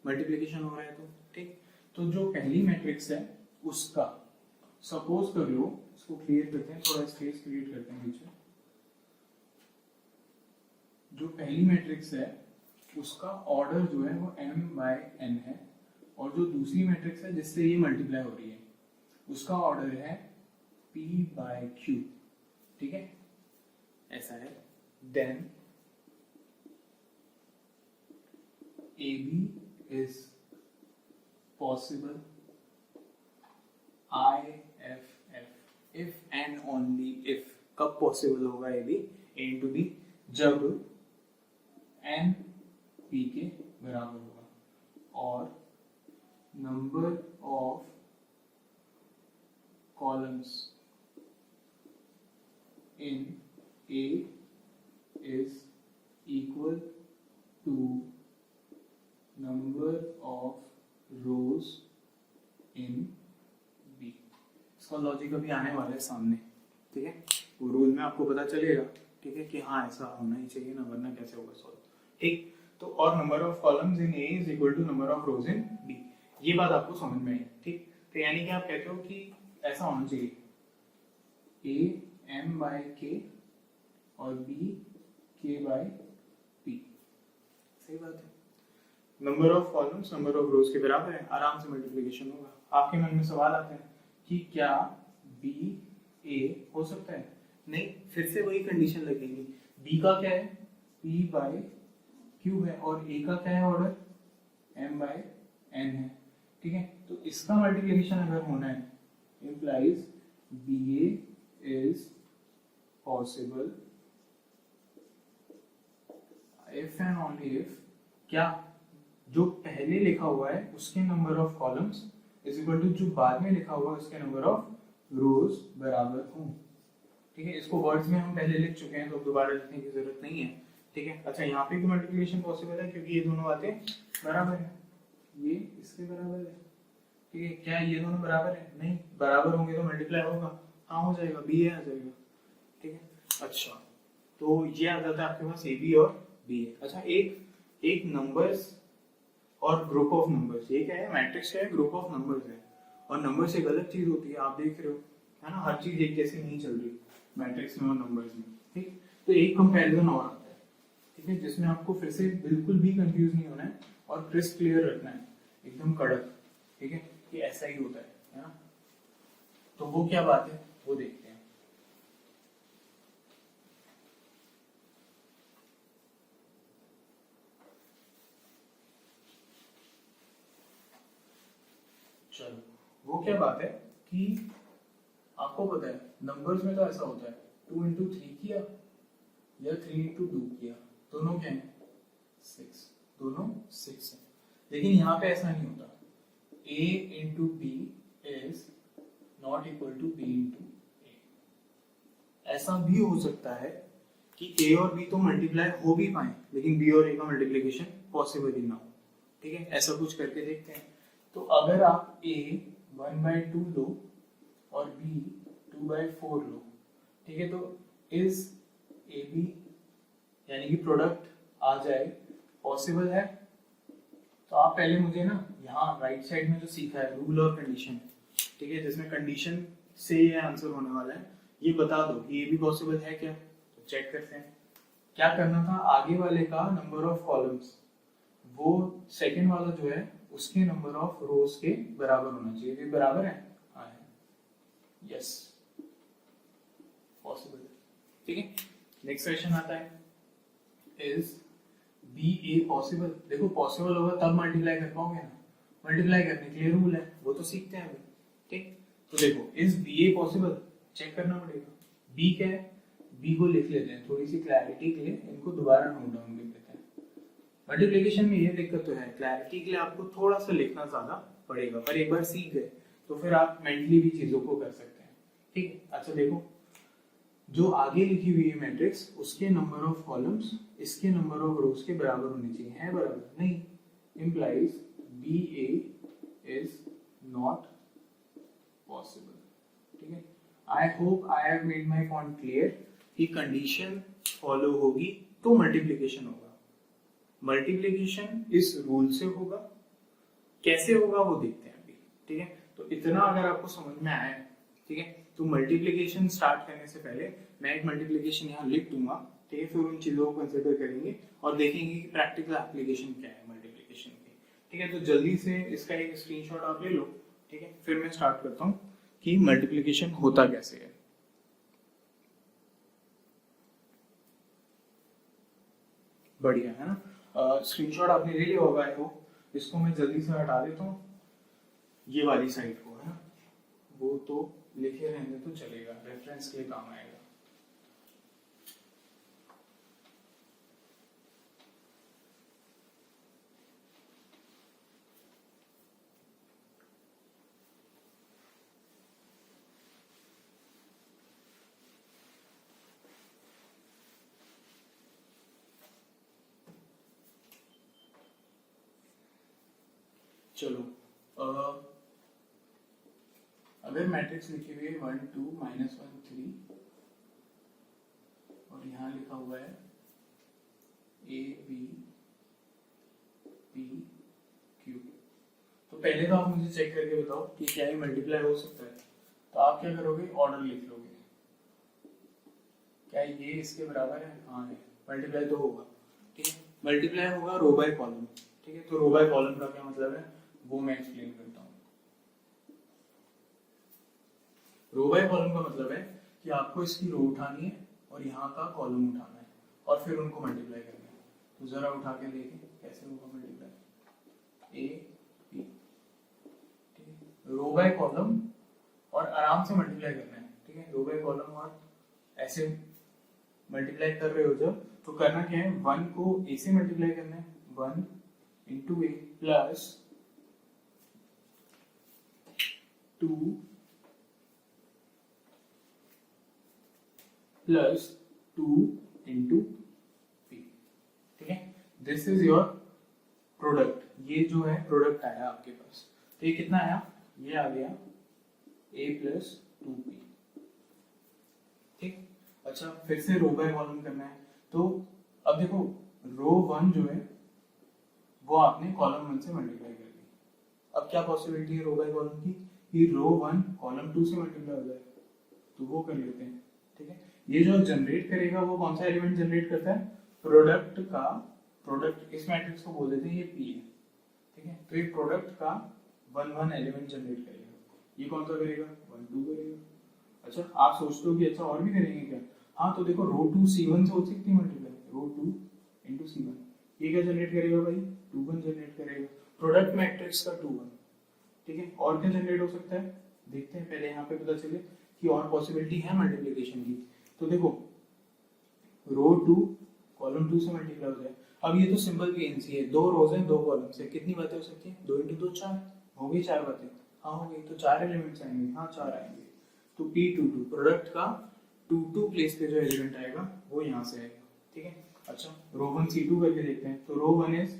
मल्टीप्लिकेशन हो रहा है तो, ठीक। तो जो पहली मैट्रिक्स है उसका, सपोज कर लो, इसको क्लियर करते हैं, थोड़ा स्पेस क्रिएट करते हैं बीच में। जो पहली मैट्रिक्स है उसका ऑर्डर जो है वो m/n है, और जो दूसरी मैट्रिक्स है जिससे ये मल्टीप्लाई हो रही है उसका ऑर्डर है p/q, ठीक है, ऐसा है। देन AB is possible IFF if and only if, कब पॉसिबल होगा AB A into B, जब n P के बराबर होगा और number of columns in A is equal to number of rows in B। इसका लॉजिक अभी आने वाला है सामने, ठीक है। वो रूल में आपको पता चलेगा, ठीक है, कि हाँ ऐसा होना ही चाहिए ना, वरना कैसे होगा सॉल्व, ठीक। तो और number of columns in A is equal to number of rows in B, ये बात आपको समझ में आई, ठीक। तो यानी कि आप कहते हो कि ऐसा होना चाहिए A m/k और B k/p, सही बात है। Number of columns number of rows के बराबर है, आराम से मल्टीप्लिकेशन होगा। आपके मन में सवाल आता है कि क्या B A हो सकता है, नहीं, फिर से वही कंडीशन लगेगी। B का क्या है, p/q है, और A का क्या है ऑर्डर, m/n है, ठीक है। तो इसका मल्टीप्लिकेशन अगर होना है implies BA is possible if and only if, क्या, जो पहले लिखा हुआ है उसके number of columns is equal to जो बाद में लिखा हुआ है उसके नंबर ऑफ रोज बराबर हो, ठीक है। इसको वर्ड्स में हम पहले लिख चुके हैं तो दोबारा लिखने की जरूरत नहीं है, ठीक है। अच्छा, यहाँ पे भी मल्टीप्लिकेशन पॉसिबल है क्योंकि ये दोनों बातें बराबर है, ये इसके बराबर है, ठीक है। क्या ये दोनों बराबर है, नहीं, बराबर होंगे तो मल्टीप्लाई होगा, हाँ हो जाएगा, बी ए आ जाएगा, ठीक है। अच्छा, तो ये आ जाता है आपके पास ए बी और बी ए। अच्छा, एक नंबर्स और ग्रुप ऑफ नंबर्स, ये क्या है, मैट्रिक्स क्या है, ग्रुप ऑफ नंबर्स है। और नंबर्स एक अलग चीज होती है, आप देख रहे हो, है ना, हर चीज एक जैसी नहीं चल रही मैट्रिक्स में और नंबर्स में, ठीक। तो एक कंपैरिजन और आता है, ठीक है, जिसमें आपको फिर से बिल्कुल भी कंफ्यूज नहीं होना है और क्रिस्प क्लियर रखना है, एकदम कड़क, ठीक है, कि ऐसा ही होता है ना। तो वो क्या बात है, वो देखते हैं। चलो, वो क्या बात है कि आपको पता है नंबर्स में तो ऐसा होता है 2 into 3 किया या 3 into 2 किया, दोनों क्या है, 6, दोनों 6 है। लेकिन यहाँ पे ऐसा नहीं होता, A into B is not equal to B into A, ऐसा भी हो सकता है कि ए और बी तो मल्टीप्लाई हो भी पाए लेकिन बी और ए का मल्टीप्लिकेशन पॉसिबल ही ना हो। ठीक है, ऐसा कुछ करके देखते हैं। तो अगर आप ए 1/2 लो और बी 2/4 लो, ठीक है, तो इज ए बी यानी कि प्रोडक्ट आ जाए पॉसिबल है? तो आप पहले मुझे ना यहाँ राइट साइड में जो सीखा है रूल और कंडीशन, ठीक है, जिसमें कंडीशन से ये आंसर होने वाला है, ये बता दो कि ये भी पॉसिबल है क्या। तो चेक करते हैं क्या करना था। आगे वाले का नंबर ऑफ कॉलम्स वो सेकंड वाला जो है उसके नंबर ऑफ रोज के बराबर होना चाहिए। ये बराबर है? हाँ है, यस पॉसिबल है। ठीक है, नेक्स्ट क्वेश्चन आता है इज बी ए पॉसिबल। देखो पॉसिबल होगा तब मल्टीप्लाई कर पाओगे ना, मल्टीप्लाई करने के लिए रूल है, वो तो सीखते हैं अभी। ठीक, तो देखो is B A possible check करना पड़ेगा। बी क्या है, बी को लिख लेते हैं थोड़ी सी क्लैरिटी के लिए, इनको दोबारा नोट डाउन कर लेते हैं। मल्टीप्लिकेशन में ये दिक्कत तो है, क्लैरिटी के लिए आपको थोड़ा सा लिखना ज्यादा पड़ेगा, पर एक बार सीख गए तो फिर आप मेंटली भी चीजों को कर सकते हैं। ठीक है, अच्छा देखो जो आगे लिखी हुई है मैट्रिक्स उसके नंबर ऑफ कॉलम्स इसके नंबर ऑफ रोज के बराबर होने चाहिए। है बराबर? नहीं, implies B A is not possible. ठीक है, I hope I have made my point clear कि कंडीशन फॉलो होगी तो मल्टीप्लिकेशन होगा। मल्टीप्लिकेशन इस रूल से होगा, कैसे होगा वो देखते हैं अभी। ठीक है, तो इतना अगर आपको समझ में आया, ठीक है, तो मल्टीप्लिकेशन स्टार्ट करने से पहले मैं एक मल्टीप्लिकेशन यहाँ लिख दूंगा। ठीक है, फिर उन चीजों को कंसिडर करेंगे और देखेंगे कि प्रैक्टिकल एप्लीकेशन क्या है मल्टीप्लिकेशन की। ठीक है, तो जल्दी से इसका एक स्क्रीनशॉट आप ले लो। ठीक है, फिर मैं स्टार्ट करता हूँ कि मल्टीप्लिकेशन होता कैसे है। बढ़िया है ना, स्क्रीनशॉट आपने ले लिया होगा। इसको मैं जल्दी से हटा देता हूँ, ये वाली साइड को है ना, वो तो लिखे रहने तो चलेगा, रेफरेंस के लिए काम आएगा। चलो अगर मैट्रिक्स लिखी हुई है 1 2 -1 3 और यहाँ लिखा हुआ है ए बी पी क्यू, तो पहले तो आप मुझे चेक करके बताओ कि क्या ये मल्टीप्लाई हो सकता है। तो आप क्या करोगे, ऑर्डर लिख लोगे। क्या ये इसके बराबर है? हाँ है, मल्टीप्लाई तो होगा। ठीक है, मल्टीप्लाई होगा रो बाय कॉलम। ठीक है, तो रो बाय कॉलम का क्या मतलब है वो मैं एक्सप्लेन करता हूँ। रो बाय कॉलम का मतलब है कि आपको इसकी रो उठानी है और यहाँ का कॉलम उठाना है और फिर उनको मल्टीप्लाई करना है। तो जरा उठा के देखें कैसे होगा मल्टीप्लाई। ए बी, ठीक है, रो बाय कॉलम और आराम से मल्टीप्लाई करना है। ठीक है, रो बाय कॉलम और ऐसे मल्टीप्लाई कर रहे हो जब, तो करना क्या है, 1 को ए से मल्टीप्लाई करना है, 1 इंटू ए प्लस 2 प्लस 2 इंटू पी। ठीक है, दिस इज योर प्रोडक्ट। ये जो है प्रोडक्ट आया आपके पास, तो ये कितना आया, ये आ गया a प्लस 2p। ठीक, अच्छा फिर से रो बाय कॉलम करना है। तो अब देखो रो 1 जो है वो आपने कॉलम 1 से मल्टीप्लाई कर दी। अब क्या पॉसिबिलिटी है रो बाय कॉलम की कि रो 1 कॉलम 2 से मल्टीप्लाई हो जाए, तो वो कर लेते हैं। ठीक है, ये जो जनरेट करेगा वो कौन सा एलिमेंट जनरेट करता है, प्रोडक्ट का। प्रोडक्ट इस मैट्रिक्स को बोल देते हैं ये पी है। ठीक है, तो ये प्रोडक्ट का 1 1 एलिमेंट जनरेट करेगा। ये कौन सा करेगा, 1 2 करेगा। अच्छा आप सोचते हो कि अच्छा और भी करेंगे क्या, हाँ तो देखो रो 2 C1 से हो सकती है मल्टीप्लाई, रो 2 इंटू C1। ये क्या जनरेट करेगा भाई, 2 1 जनरेट करेगा, प्रोडक्ट मैट्रिक्स का 2 1। ठीक है, और क्या जनरेट हो सकता है देखते हैं पहले, यहाँ पे पता चले कि और पॉसिबिलिटी है मल्टीप्लिकेशन की। तो देखो रो 2 कॉलम 2 से मल्टीप्लाई हो जाए। अब ये तो सिंपल पीएनसी है, 2 रोज हैं 2 कॉलम्स है, कितनी बातें हो सकती हैं, 2 इंटू 2 4 हो गई, 4 बातें। हाँ हो गई, तो 4 एलिमेंट्स आएंगे, हाँ 4 आएंगे। तो P22 प्रोडक्ट का 2 प्लेस पे जो एलिमेंट आएगा वो यहाँ से आएगा, ठीक है। अच्छा, रो 1 C2 करके देखते हैं। तो रो 1 इज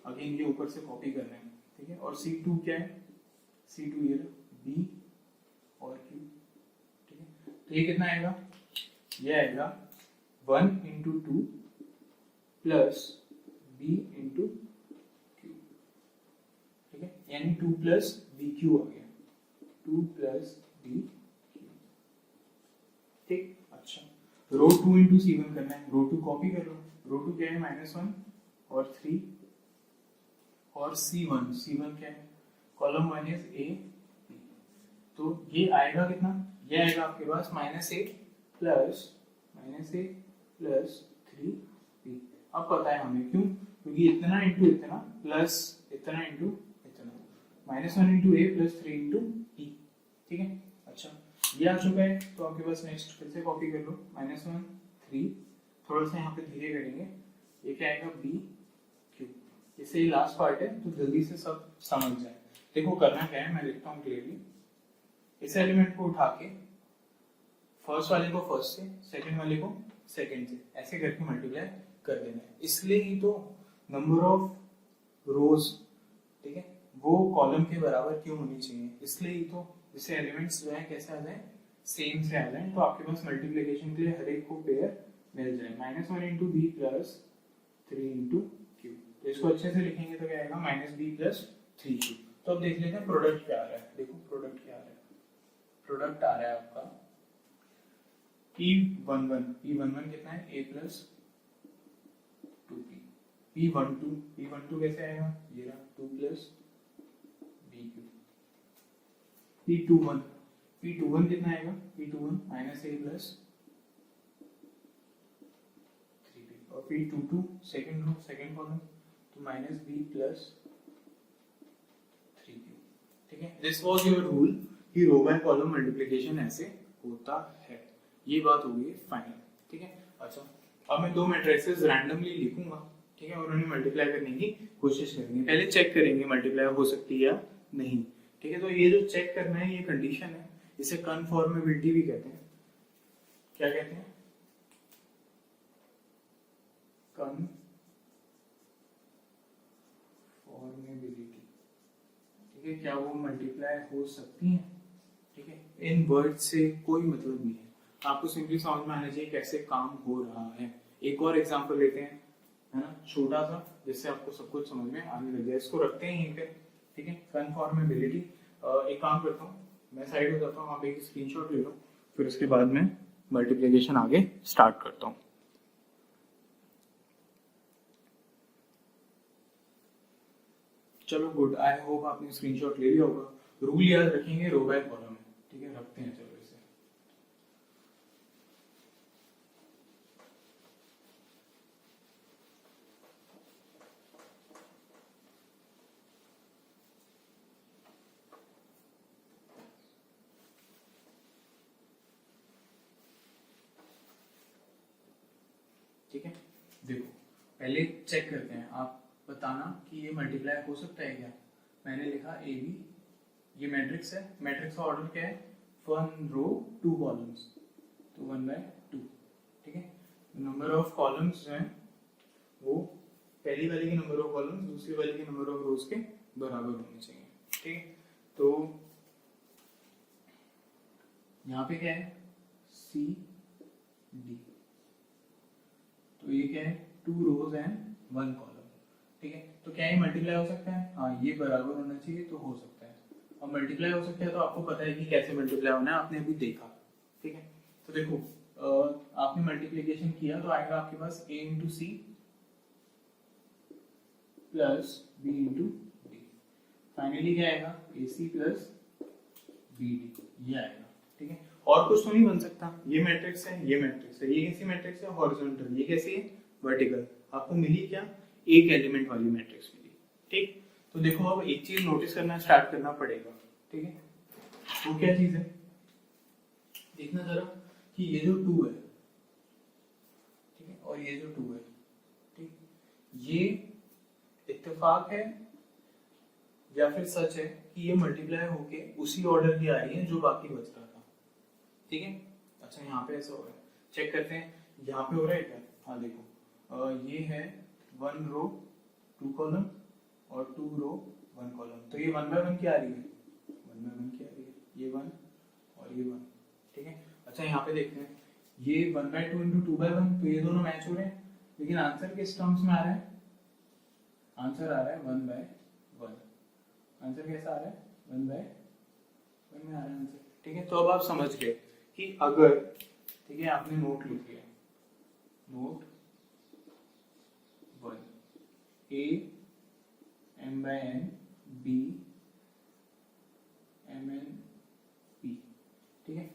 अगेन ये ऊपर से कॉपी कर रहे हैं, ठीक है। और C2 क्या है, C2 ये B और Q, ठीक है। तो ये कितना आएगा, ये आएगा 1 into 2 plus B into Q, ठीक है। यानी 2 प्लस BQ आ गया, 2 प्लस BQ, ठीक। अच्छा, रो 2 into C1 करना है, रो 2 कॉपी कर लो। रो 2 क्या है, -1 और 3 और C1 क्या है, कॉलम 1 इज A B। तो ये आएगा कितना, ये आएगा आपके पास -A प्लस -A+3B। अब पता है हमें क्यों, क्योंकि इतना इंटू इतना प्लस इतना इंटू इतना, -1 into A plus 3 into E, ठीक है। अच्छा, ये आ चुका है। तो आपके पास नेक्स्ट फिर से कॉपी कर लो, -1 3, थोड़ा सा यहाँ पे धीरे करेंगे, ये क्या आएगा B Q। इससे ये लास्ट पार्ट है तो जल्दी से सब समझ जाए। देखो करना क्या है, मैं लिखता हूँ क्लियरली। इस एलिमेंट को उठा के फर्स्ट वाले को फर्स्ट से, सेकंड वाले को सेकंड से, ऐसे करके मल्टीप्लाई कर देना है। इसलिए ही तो नंबर ऑफ रोज, ठीक है, वो कॉलम के बराबर क्यों होनी चाहिए, इसलिए ही तो जिससे एलिमेंट्स जो है कैसे आ जाए, सेम से आ जाए। तो आपके पास मल्टीप्लिकेशन के लिए हर एक को पेयर मिल जाए, -1 into B plus 3 into Q। तो इसको अच्छे से लिखेंगे तो क्या आएगा, -B प्लस 3Q। तो अब देख लेते हैं प्रोडक्ट क्या आ रहा है। देखो प्रोडक्ट क्या आ रहा है, प्रोडक्ट आ रहा है आपका P11 कितना है, A प्लस 2P। P12 कैसे आएगा, ये रहा 2 प्लस BQ। P21 कितना आएगा, P21 -A प्लस 3P। और P22 second row second column, तो -B प्लस 3Q, ठीक है। दिस वाज योर रूल कि रो बाय कॉलम मल्टीप्लिकेशन ऐसे होता है। ये बात हो गई फाइनल, ठीक है। अच्छा, अब मैं दो मैट्रिसेस रैंडमली लिखूंगा, ठीक है, और उन्हें मल्टीप्लाई करने की कोशिश करेंगे। पहले चेक करेंगे मल्टीप्लाई हो सकती है या नहीं, ठीक है। तो ये जो चेक करना है ये कंडीशन है, इसे कन्फॉर्मेबिलिटी भी कहते हैं। क्या कहते हैं, कन्फॉर्मेबिलिटी, ठीक है। क्या वो मल्टीप्लाई हो सकती हैं, ठीक है। इन वर्ड से कोई मतलब नहीं है, आपको सिंपली समझ में आना चाहिए कैसे काम हो रहा है। एक और एग्जांपल लेते हैं, है ना, छोटा सा, जिससे आपको सब कुछ समझ में आने लग जाए। इसको रखते हैं यहीं पे, ठीक है, कन्फॉर्मेबिलिटी। एक काम करता हूँ, मैं साइड हो जाता हूँ, आप एक स्क्रीनशॉट ले लो, फिर उसके बाद में मल्टीप्लिकेशन आगे स्टार्ट करता हूँ। चलो गुड, आई होप आपने स्क्रीनशॉट ले लिया होगा। रूल याद रखेंगे, रो बाय कॉलम है, ठीक है। रखते हैं चलो इसे। ठीक है, देखो पहले चेक करते हैं, आप बताना कि ये मल्टीप्लाई हो सकता है क्या। मैंने लिखा ए बी, ये मैट्रिक्स है, मैट्रिक्स का ऑर्डर क्या है, 1 रो 2 कॉलम्स, तो 1/2, ठीक है। नंबर ऑफ कॉलम्स जो हैं वो पहली वाले के नंबर ऑफ कॉलम्स दूसरी वाले के नंबर ऑफ रोज के बराबर होने चाहिए, ठीक है। तो यहाँ पे क्या है, सी डी, तो ये क्या है, 2 रोज एंड 1 कॉलम, ठीक है। तो क्या ये मल्टीप्लाई हो सकता है, हाँ ये बराबर होना चाहिए तो हो सकता है। अब मल्टीप्लाई हो सकता है तो आपको पता है कि कैसे मल्टीप्लाई होना है, आपने अभी देखा, ठीक है। तो देखो आपने मल्टीप्लिकेशन किया तो आएगा आपके पास a into C plus b into D, finally क्या आएगा A C plus B D, ये आएगा, ठीक है। और कुछ तो नहीं बन सकता, ये मैट्रिक्स है, ये मैट्रिक्स है, ये कैसी मैट्रिक्स है, हॉरिजॉन्टल, ये कैसी है, वर्टिकल। आपको मिली क्या, एक एलिमेंट वाली मैट्रिक्स मिली, ठीक। तो देखो अब एक चीज नोटिस करना स्टार्ट करना पड़ेगा, ठीक है। वो क्या चीज है, देखना जरा कि ये जो 2 है, ठीक है, और ये जो 2 है, ठीक, ये इत्तेफाक है या फिर सच है कि ये मल्टीप्लाई होके उसी ऑर्डर की आ रही है जो बाकी बच रहा था, ठीक है। अच्छा यहाँ पे ऐसा हो रहा है, चेक करते हैं यहाँ पे हो रहा है क्या। हाँ देखो ये है 1 रो 2 कॉलम और 2 रो 1 कॉलम, तो ये 1 by 1 क्या आ रही है, 1 by 1 क्या आ रही है, ये 1 और ये 1, ठीक है। अच्छा यहाँ पे देखते हैं ये 1 by 2 into 2 by 1, तो ये दोनों मैच हो रहे हैं, लेकिन आंसर किस टर्म्स में आ रहा है, आंसर आ रहा है 1 by 1, आंसर कैसा आ रहा है 1 by 1 में आ रहा है आंसर, ठीक है। तो अब आप समझ गए कि अगर, ठीक है, आपने नोट लिख लिया, note 1 A m by n b m n p, ठीक है,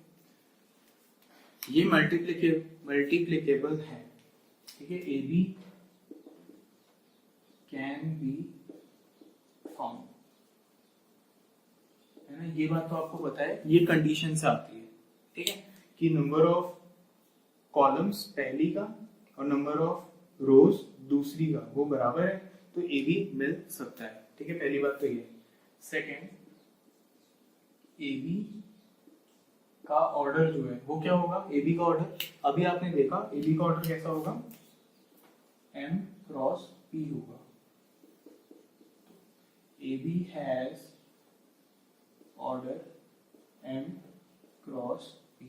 ये मल्टीप्लिकेबल है, ठीक है। A B can be found, है ना, ये बात तो आपको पता है, ये कंडीशन से आती है, ठीक है, कि नंबर ऑफ कॉलम्स पहली का और नंबर ऑफ रोज दूसरी का वो बराबर है, तो ए बी मिल सकता है, ठीक है, पहली बात तो ये। सेकेंड, ए बी का ऑर्डर जो है वो क्या होगा, ए बी का ऑर्डर अभी आपने देखा, ए बी का ऑर्डर कैसा होगा, m क्रॉस p होगा, A B has order m cross p,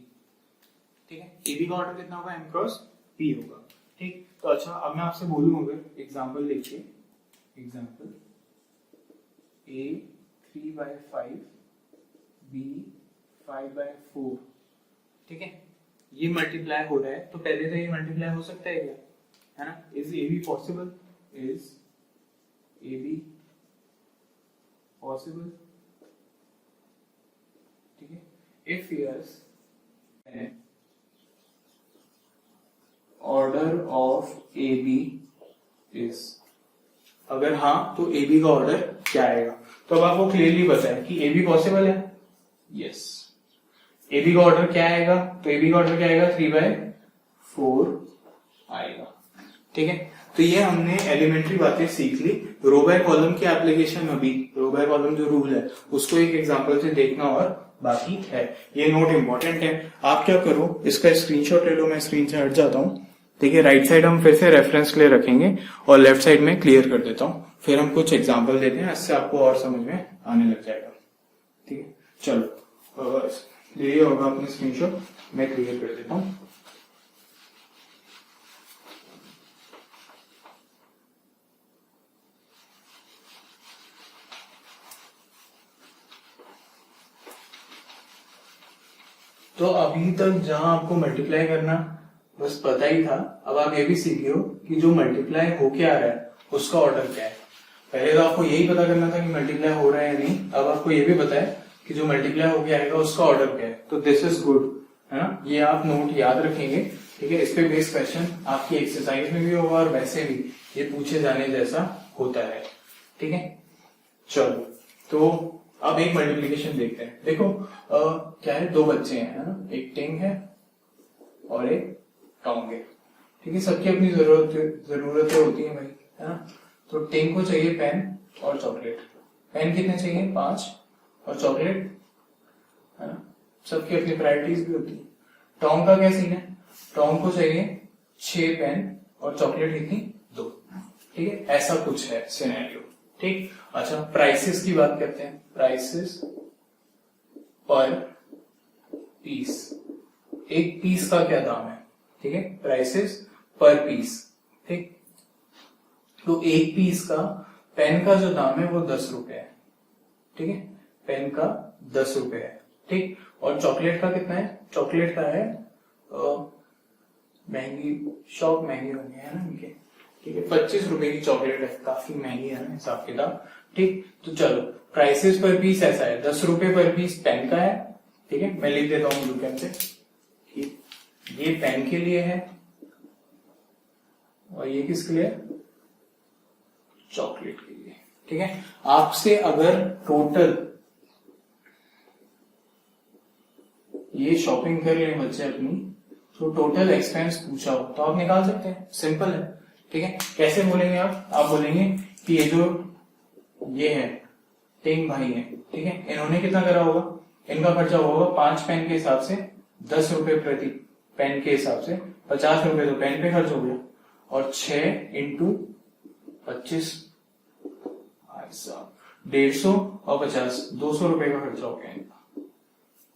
ठीक है, ए बी का ऑर्डर कितना होगा, m क्रॉस p होगा, ठीक। तो अच्छा अब मैं आपसे बोलूं, अगर एग्जांपल देखिए, example a 3 by 5 b 5 by 4, ठीक है, ये मल्टीप्लाई हो रहा है, तो पहले तो ये मल्टीप्लाई हो सकता है क्या, है ना, is A B possible, is A B possible, ठीक है, if yes order of A B is, अगर हाँ तो ए बी का ऑर्डर क्या आएगा, तो अब आपको क्लियरली पता है कि ए बी पॉसिबल है, यस, ए बी का ऑर्डर क्या आएगा, तो ए बी का ऑर्डर क्या आएगा, 3 by 4 आएगा, ठीक है। तो ये हमने एलिमेंट्री बातें सीख ली, रो बाय कॉलम की एप्लीकेशन, अभी रो बाय कॉलम जो रूल है उसको एक एग्जांपल से देखना और बाकी है, ये नोट इंपॉर्टेंट है। आप क्या करो, इसका स्क्रीनशॉट ले लो, मैं स्क्रीन से हट जाता हूँ, ठीक है, राइट साइड हम फिर से रेफरेंस के लिए रखेंगे और लेफ्ट साइड में क्लियर कर देता हूँ, फिर हम कुछ एग्जाम्पल देते हैं, इससे आपको और समझ में आने लग जाएगा, ठीक है। चलो ये होगा अपने स्क्रीनशॉट, मैं क्लियर कर देता हूँ। तो अभी तक जहां आपको मल्टीप्लाई करना बस पता ही था, अब आप ये भी सीखे हो कि जो मल्टीप्लाई होके आ रहा है उसका ऑर्डर क्या है। पहले तो आपको यही पता करना था कि मल्टीप्लाई हो रहा है या नहीं, अब आपको ये भी पता है कि जो मल्टीप्लाई होके आएगा उसका ऑर्डर क्या है, तो दिस इज गुड, है ना, ये आप नोट याद रखेंगे, ठीक है। इस पे बेस्ड क्वेश्चन आपकी एक्सरसाइज में भी होगा और वैसे भी ये पूछे जाने जैसा होता है, ठीक है। चलो तो अब एक मल्टीप्लीकेशन देखते हैं, देखो क्या है, दो बच्चे हैं, है ना, एक टिंग है और एक टोंग है, ठीक है, सबकी अपनी जरूरतें होती हैं भाई, है ना। तो टिंग को चाहिए पेन और चॉकलेट, पेन कितने चाहिए 5 और चॉकलेट, है ना, सबकी अपनी प्रायोरिटीज भी होती है। टोंग का क्या सीन है, टोंग को चाहिए 6 पेन और चॉकलेट कितनी 2, ठीक है, ऐसा कुछ है सिनेरियो, ठीक। अच्छा प्राइसेस की बात करते हैं, प्राइसेस पर पीस, एक पीस का क्या दाम है, ठीक है, प्राइसेस पर पीस, ठीक। तो एक पीस का पेन का जो दाम है वो 10 रुपए है, ठीक है, पेन का 10 रुपए है, ठीक। और चॉकलेट का कितना है, चॉकलेट का है महंगी, शॉप महंगी होनी है ना इनके, ठीक है, 25 रुपए की चॉकलेट है, काफी महंगी है ना हिसाब किताब, ठीक। तो चलो प्राइसेस पर पीस ऐसा है, 10 रुपए पर पीस पेन का है, ठीक है, मैं लिख देता हूँ ब्लू पेन से, ये पेन के लिए है और ये किसके लिए, चॉकलेट के लिए, ठीक है। आपसे अगर टोटल ये शॉपिंग कर रहे हैं बच्चे अपनी, तो टोटल एक्सपेंस पूछा हो तो आप निकाल सकते हैं, सिंपल है, ठीक है। कैसे बोलेंगे आप बोलेंगे कि ये जो ये है टिंग भाई है, ठीक है, इन्होंने कितना करा होगा, इनका खर्चा होगा 5 पेन के हिसाब से 10 रुपए प्रति पेन के हिसाब से, 50 रुपए तो पेन पे खर्च हो गया, और 6 इंटू 25 150 और 50 200 रुपए का खर्चा हो गया इनका।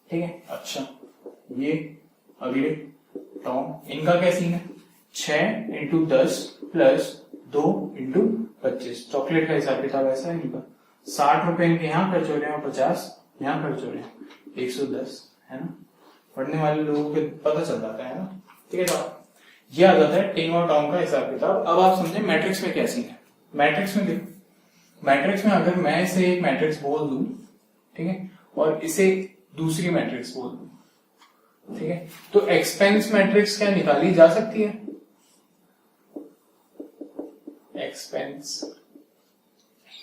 ठीक है, अच्छा ये अगले टर्म इनका क्या सीन है, 6 इंटू 10 प्लस 2 इंटू 25, चॉकलेट का हिसाब किताब ऐसा है इनका। 60 रुपए इनके यहाँ खर्च हो रहे हैं और 50 यहाँ खर्च हो रहे हैं, 110 है ना। पढ़ने वाले लोगों को पता चल जाता है ना। ठीक है, तो ये आ जाता है टिंग और टॉन्ग का हिसाब किताब। अब आप समझे मैट्रिक्स में क्या सीन है। मैट्रिक्स में देखो, मैट्रिक्स में अगर मैं इसे एक मैट्रिक्स बोल दूं, ठीक है, और इसे दूसरी मैट्रिक्स बोल दूं, ठीक है, तो एक्सपेंस मैट्रिक्स क्या निकाली जा सकती है, एक्सपेंस,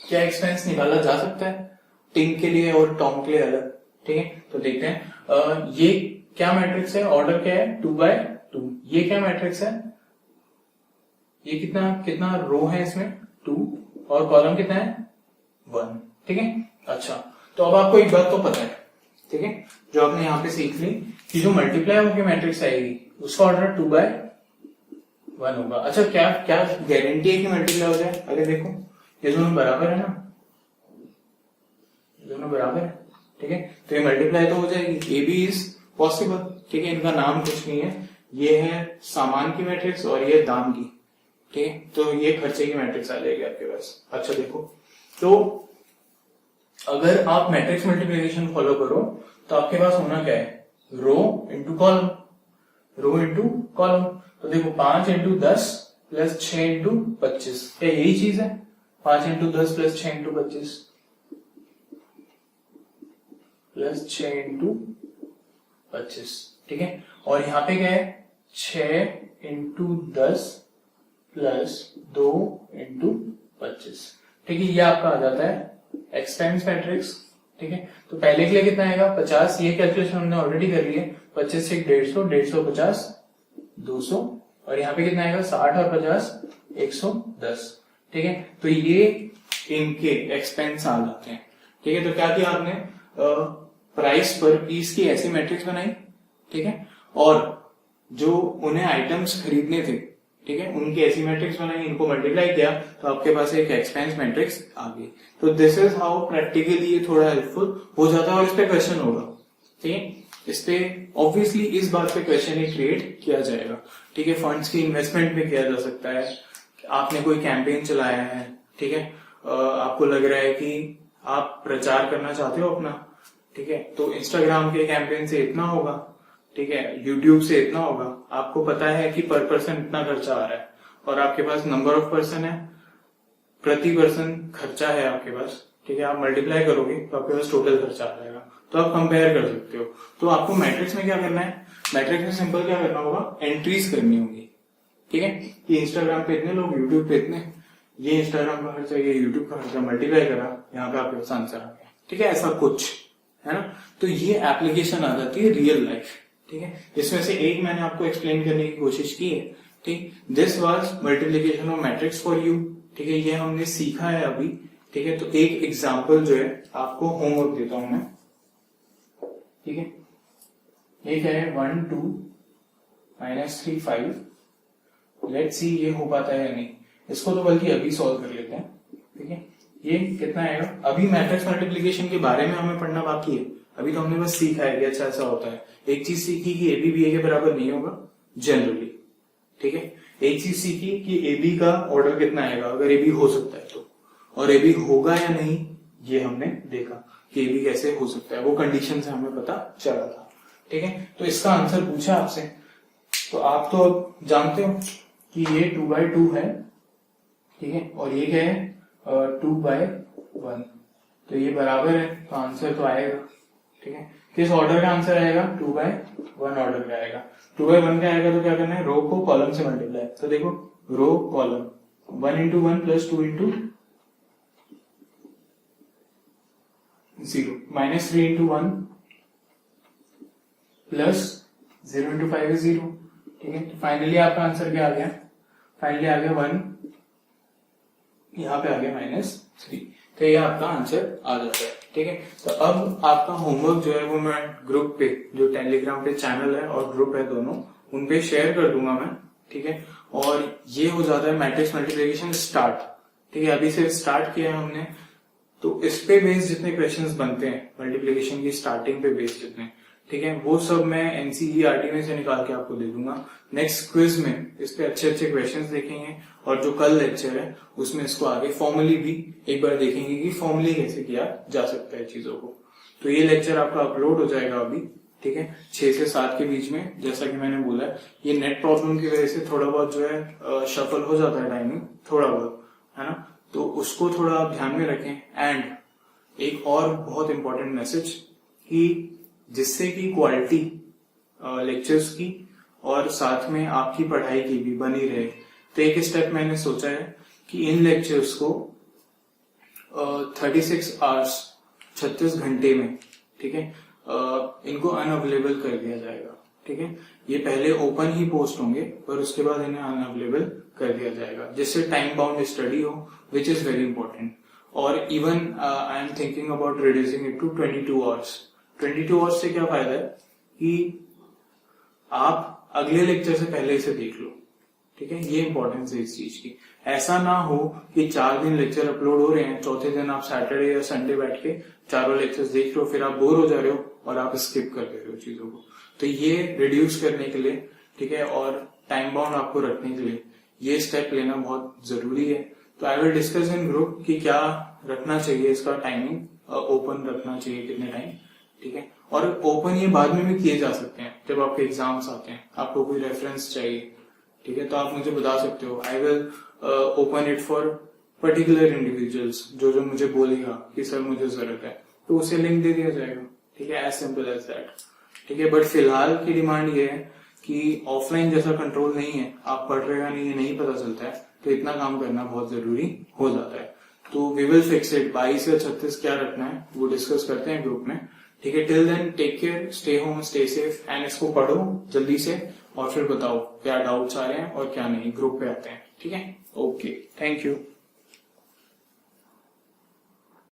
क्या एक्सपेंस निकाला जा सकता है टिंग के लिए और टॉम के लिए अलग। ठीक है, तो देखते हैं ये क्या मैट्रिक्स है, ऑर्डर क्या है 2/2, ये क्या मैट्रिक्स है, ये कितना कितना रो है इसमें 2 और कॉलम कितना है 1। ठीक है, अच्छा तो अब आपको एक बात तो पता है, ठीक है, जो आपने यहाँ पे सीख ली कि जो मल्टीप्लाई होकर मैट्रिक्स आएगी उसका ऑर्डर 2/1 होगा। अच्छा क्या क्या गारंटी है कि मल्टीप्लाई हो जाए, अरे देखो ये दोनों बराबर है ना, दोनों बराबर है, ठीक है, तो ये मल्टीप्लाई तो हो जाएगी, ए बी इज पॉसिबल। ठीक है, इनका नाम कुछ नहीं है, ये है सामान की मैट्रिक्स और ये दाम की। ठीक है, तो ये खर्चे की मैट्रिक्स आ जाएगी आपके पास। अच्छा देखो, तो अगर आप मैट्रिक्स मल्टीप्लिकेशन फॉलो करो तो आपके पास होना क्या है, rho into column, rho into column. तो देखो 5 इंटू 10 प्लस 6 इंटू 25, क्या यही चीज है, 5 into 10 plus 6 into 25 plus 6 into 25। ठीक है, और यहाँ पे क्या है 6 इंटू 10 प्लस 2 इंटू 25। ठीक है, ये आपका आ जाता है एक्सपेंस मैट्रिक्स। ठीक है, तो पहले के लिए कितना आएगा 50, ये कैलकुलेशन हमने ऑलरेडी कर ली है, 25 से 150, 150 50 200, और यहाँ पे कितना आएगा 60 और 50 110। ठीक है, तो ये इनके एक्सपेंस आ जाते हैं। ठीक है, तो क्या किया आपने, प्राइस पर पीस की ऐसी मैट्रिक्स बनाई, ठीक है, और जो उन्हें आइटम्स खरीदने थे, ठीक है, उनकी ऐसी मैट्रिक्स बनाई, इनको मल्टीप्लाई किया तो आपके पास एक एक्सपेंस मैट्रिक्स आ गई। तो दिस इज हाउ प्रैक्टिकली ये थोड़ा हेल्पफुल हो जाता है और इस पे क्वेश्चन होगा। ठीक है, इस पे ऑब्वियसली इस बात पे क्वेश्चन ही क्रिएट किया जाएगा। ठीक है, फंड्स की इन्वेस्टमेंट में किया जा सकता है, आपने कोई कैंपेन चलाया है, ठीक है, आपको लग रहा है कि आप प्रचार करना चाहते हो अपना, ठीक है, तो इंस्टाग्राम के कैंपेन से इतना होगा, ठीक है, यूट्यूब से इतना होगा, आपको पता है कि पर पर्सन इतना खर्चा आ रहा है और आपके पास नंबर ऑफ पर्सन है, प्रति पर्सन खर्चा है आपके पास। ठीक है, आप मल्टीप्लाई करोगे तो आपके पास टोटल खर्चा आ जाएगा, तो आप कंपेयर कर सकते हो। तो आपको मैट्रिक्स में क्या करना है, मैट्रिक्स में सिंपल क्या करना होगा, एंट्रीज करनी होगी। ठीक है, कि इंस्टाग्राम पे इतने लोग, यूट्यूब पे इतने, ये इंस्टाग्राम का खर्चा, ये यूट्यूब का खर्चा, मल्टीप्लाई करा, यहाँ पे आपके पास आंसर आ गया। ठीक है, ऐसा कुछ है ना, तो ये एप्लीकेशन आ जाती है रियल लाइफ। ठीक है, इसमें से एक मैंने आपको एक्सप्लेन करने की कोशिश की है। ठीक, this was multiplication of matrix for you. ठीक है, ये हमने सीखा है अभी। ठीक है, तो एक एग्जांपल जो है आपको होमवर्क देता हूं मैं। ठीक है, ये क्या है 1 2 -3 5। लेट्स सी ये हो पाता है या नहीं, इसको तो बल्कि अभी सॉल्व कर लेते हैं। ठीक है, ये कितना आएगा, अभी मैट्रिक्स मल्टीप्लिकेशन के बारे में हमें पढ़ना बाकी है, अभी तो हमने बस सीखा है कि अच्छा ऐसा होता है। एक चीज सीखी कि ए बी ए के बराबर नहीं होगा जनरली। ठीक है, एक चीज सीखी कि ए बी का ऑर्डर कितना आएगा अगर ए बी हो सकता है तो, और ए बी होगा या नहीं ये हमने देखा कि ए बी कैसे हो सकता है, वो कंडीशन से हमें पता चला था। ठीक है, तो इसका आंसर पूछा आपसे, तो आप तो जानते हो कि ये 2/2 है। ठीक है, और ये क्या है 2/1, तो ये बराबर है, तो आंसर तो आएगा। ठीक है, किस ऑर्डर का आंसर आएगा, 2/1 ऑर्डर का आएगा। 2/1 का आएगा तो क्या करना है, रो को कॉलम से मल्टीप्लाई, तो देखो row column 1 into 1 plus 2 into 0 -3 into 1 plus 0 into 5 is 0। ठीक है, तो फाइनली आपका आंसर क्या आ गया, फाइनली आ गया 1, यहाँ पे आ गया -3। तो ये आपका आंसर आ जाता है। ठीक है, तो अब आपका होमवर्क जो है वो मैं ग्रुप पे, जो टेलीग्राम पे चैनल है और ग्रुप है दोनों, उन पे शेयर कर दूंगा मैं। ठीक है, और ये हो जाता है मैट्रिक्स मल्टीप्लिकेशन स्टार्ट। ठीक है, अभी से स्टार्ट किया है हमने, तो इस पे बेस्ड जितने क्वेश्चंस बनते हैं मल्टीप्लिकेशन की स्टार्टिंग पे बेस्ड जितने, ठीक है, वो सब मैं एनसीईआरटी में से निकाल के आपको दे दूंगा। नेक्स्ट क्विज में इस पे अच्छे अच्छे क्वेश्चंस देखेंगे, और जो कल लेक्चर है उसमें इसको आगे फॉर्मली भी एक बार देखेंगे कि फॉर्मली कैसे किया जा सकता है चीजों को। तो ये लेक्चर आपका अपलोड हो जाएगा अभी, ठीक है, 6 से 7 के बीच में। जैसा कि मैंने बोला है, ये नेट प्रॉब्लम की वजह से थोड़ा बहुत जो है शफल हो जाता है टाइमिंग, थोड़ा बहुत, है ना, तो उसको थोड़ा आप ध्यान में रखें। एंड एक और बहुत इंपॉर्टेंट मैसेज, कि जिससे कि क्वालिटी लेक्चर्स की और साथ में आपकी पढ़ाई की भी बनी रहे, तो एक स्टेप मैंने सोचा है कि इन लेक्चर्स को 36 आवर्स 36 घंटे में, ठीक है, इनको अनअवेलेबल कर दिया जाएगा। ठीक है, ये पहले ओपन ही पोस्ट होंगे, पर उसके बाद इन्हें अनअवेलेबल कर दिया जाएगा, जिससे टाइम बाउंड स्टडी हो, विच इज वेरी इंपॉर्टेंट। और even I am thinking about reducing it to 22 hours. 22 hours से क्या फायदा है कि आप अगले लेक्चर से पहले इसे देख लो। ठीक है, ये इंपॉर्टेंस है इस चीज की। ऐसा ना हो कि 4 दिन लेक्चर अपलोड हो रहे हैं, चौथे दिन आप सैटरडे या संडे बैठ के चारों लेक्चर्स देख रहे हो, फिर आप बोर हो जा रहे हो और आप स्किप कर दे रहे हो चीजों को। तो ये रिड्यूस करने के लिए, ठीक है, और टाइम बाउंड आपको रखने के लिए ये स्टेप लेना बहुत जरूरी है। तो I will discuss in group कि क्या रखना चाहिए, इसका टाइमिंग ओपन रखना चाहिए कितने टाइम। ठीक है, और ओपन ये बाद में भी किए जा सकते हैं, जब आपके एग्जाम्स आते हैं, आपको कोई रेफरेंस चाहिए, ठीक है, तो आप मुझे बता सकते हो। I will open it for particular individuals, जो मुझे बोलेगा कि सर मुझे जरूरत है, तो उसे लिंक दे दिया जाएगा। ठीक है, एज सिंपल एज दैट। ठीक है, बट फिलहाल की डिमांड ये है कि ऑफलाइन जैसा कंट्रोल नहीं है, आप पढ़ रहे हो नहीं, ये नहीं पता चलता है, तो इतना काम करना बहुत जरूरी हो जाता है। तो वी विल फिक्स इट, 22 या 36 क्या रखना है वो डिस्कस करते हैं ग्रुप में। ठीक है, till then take care, stay home, stay safe, and इसको पढ़ो जल्दी से, और फिर बताओ क्या डाउट्स आ रहे हैं और क्या नहीं, ग्रुप पे आते हैं। ठीक है, ओके, थैंक यू।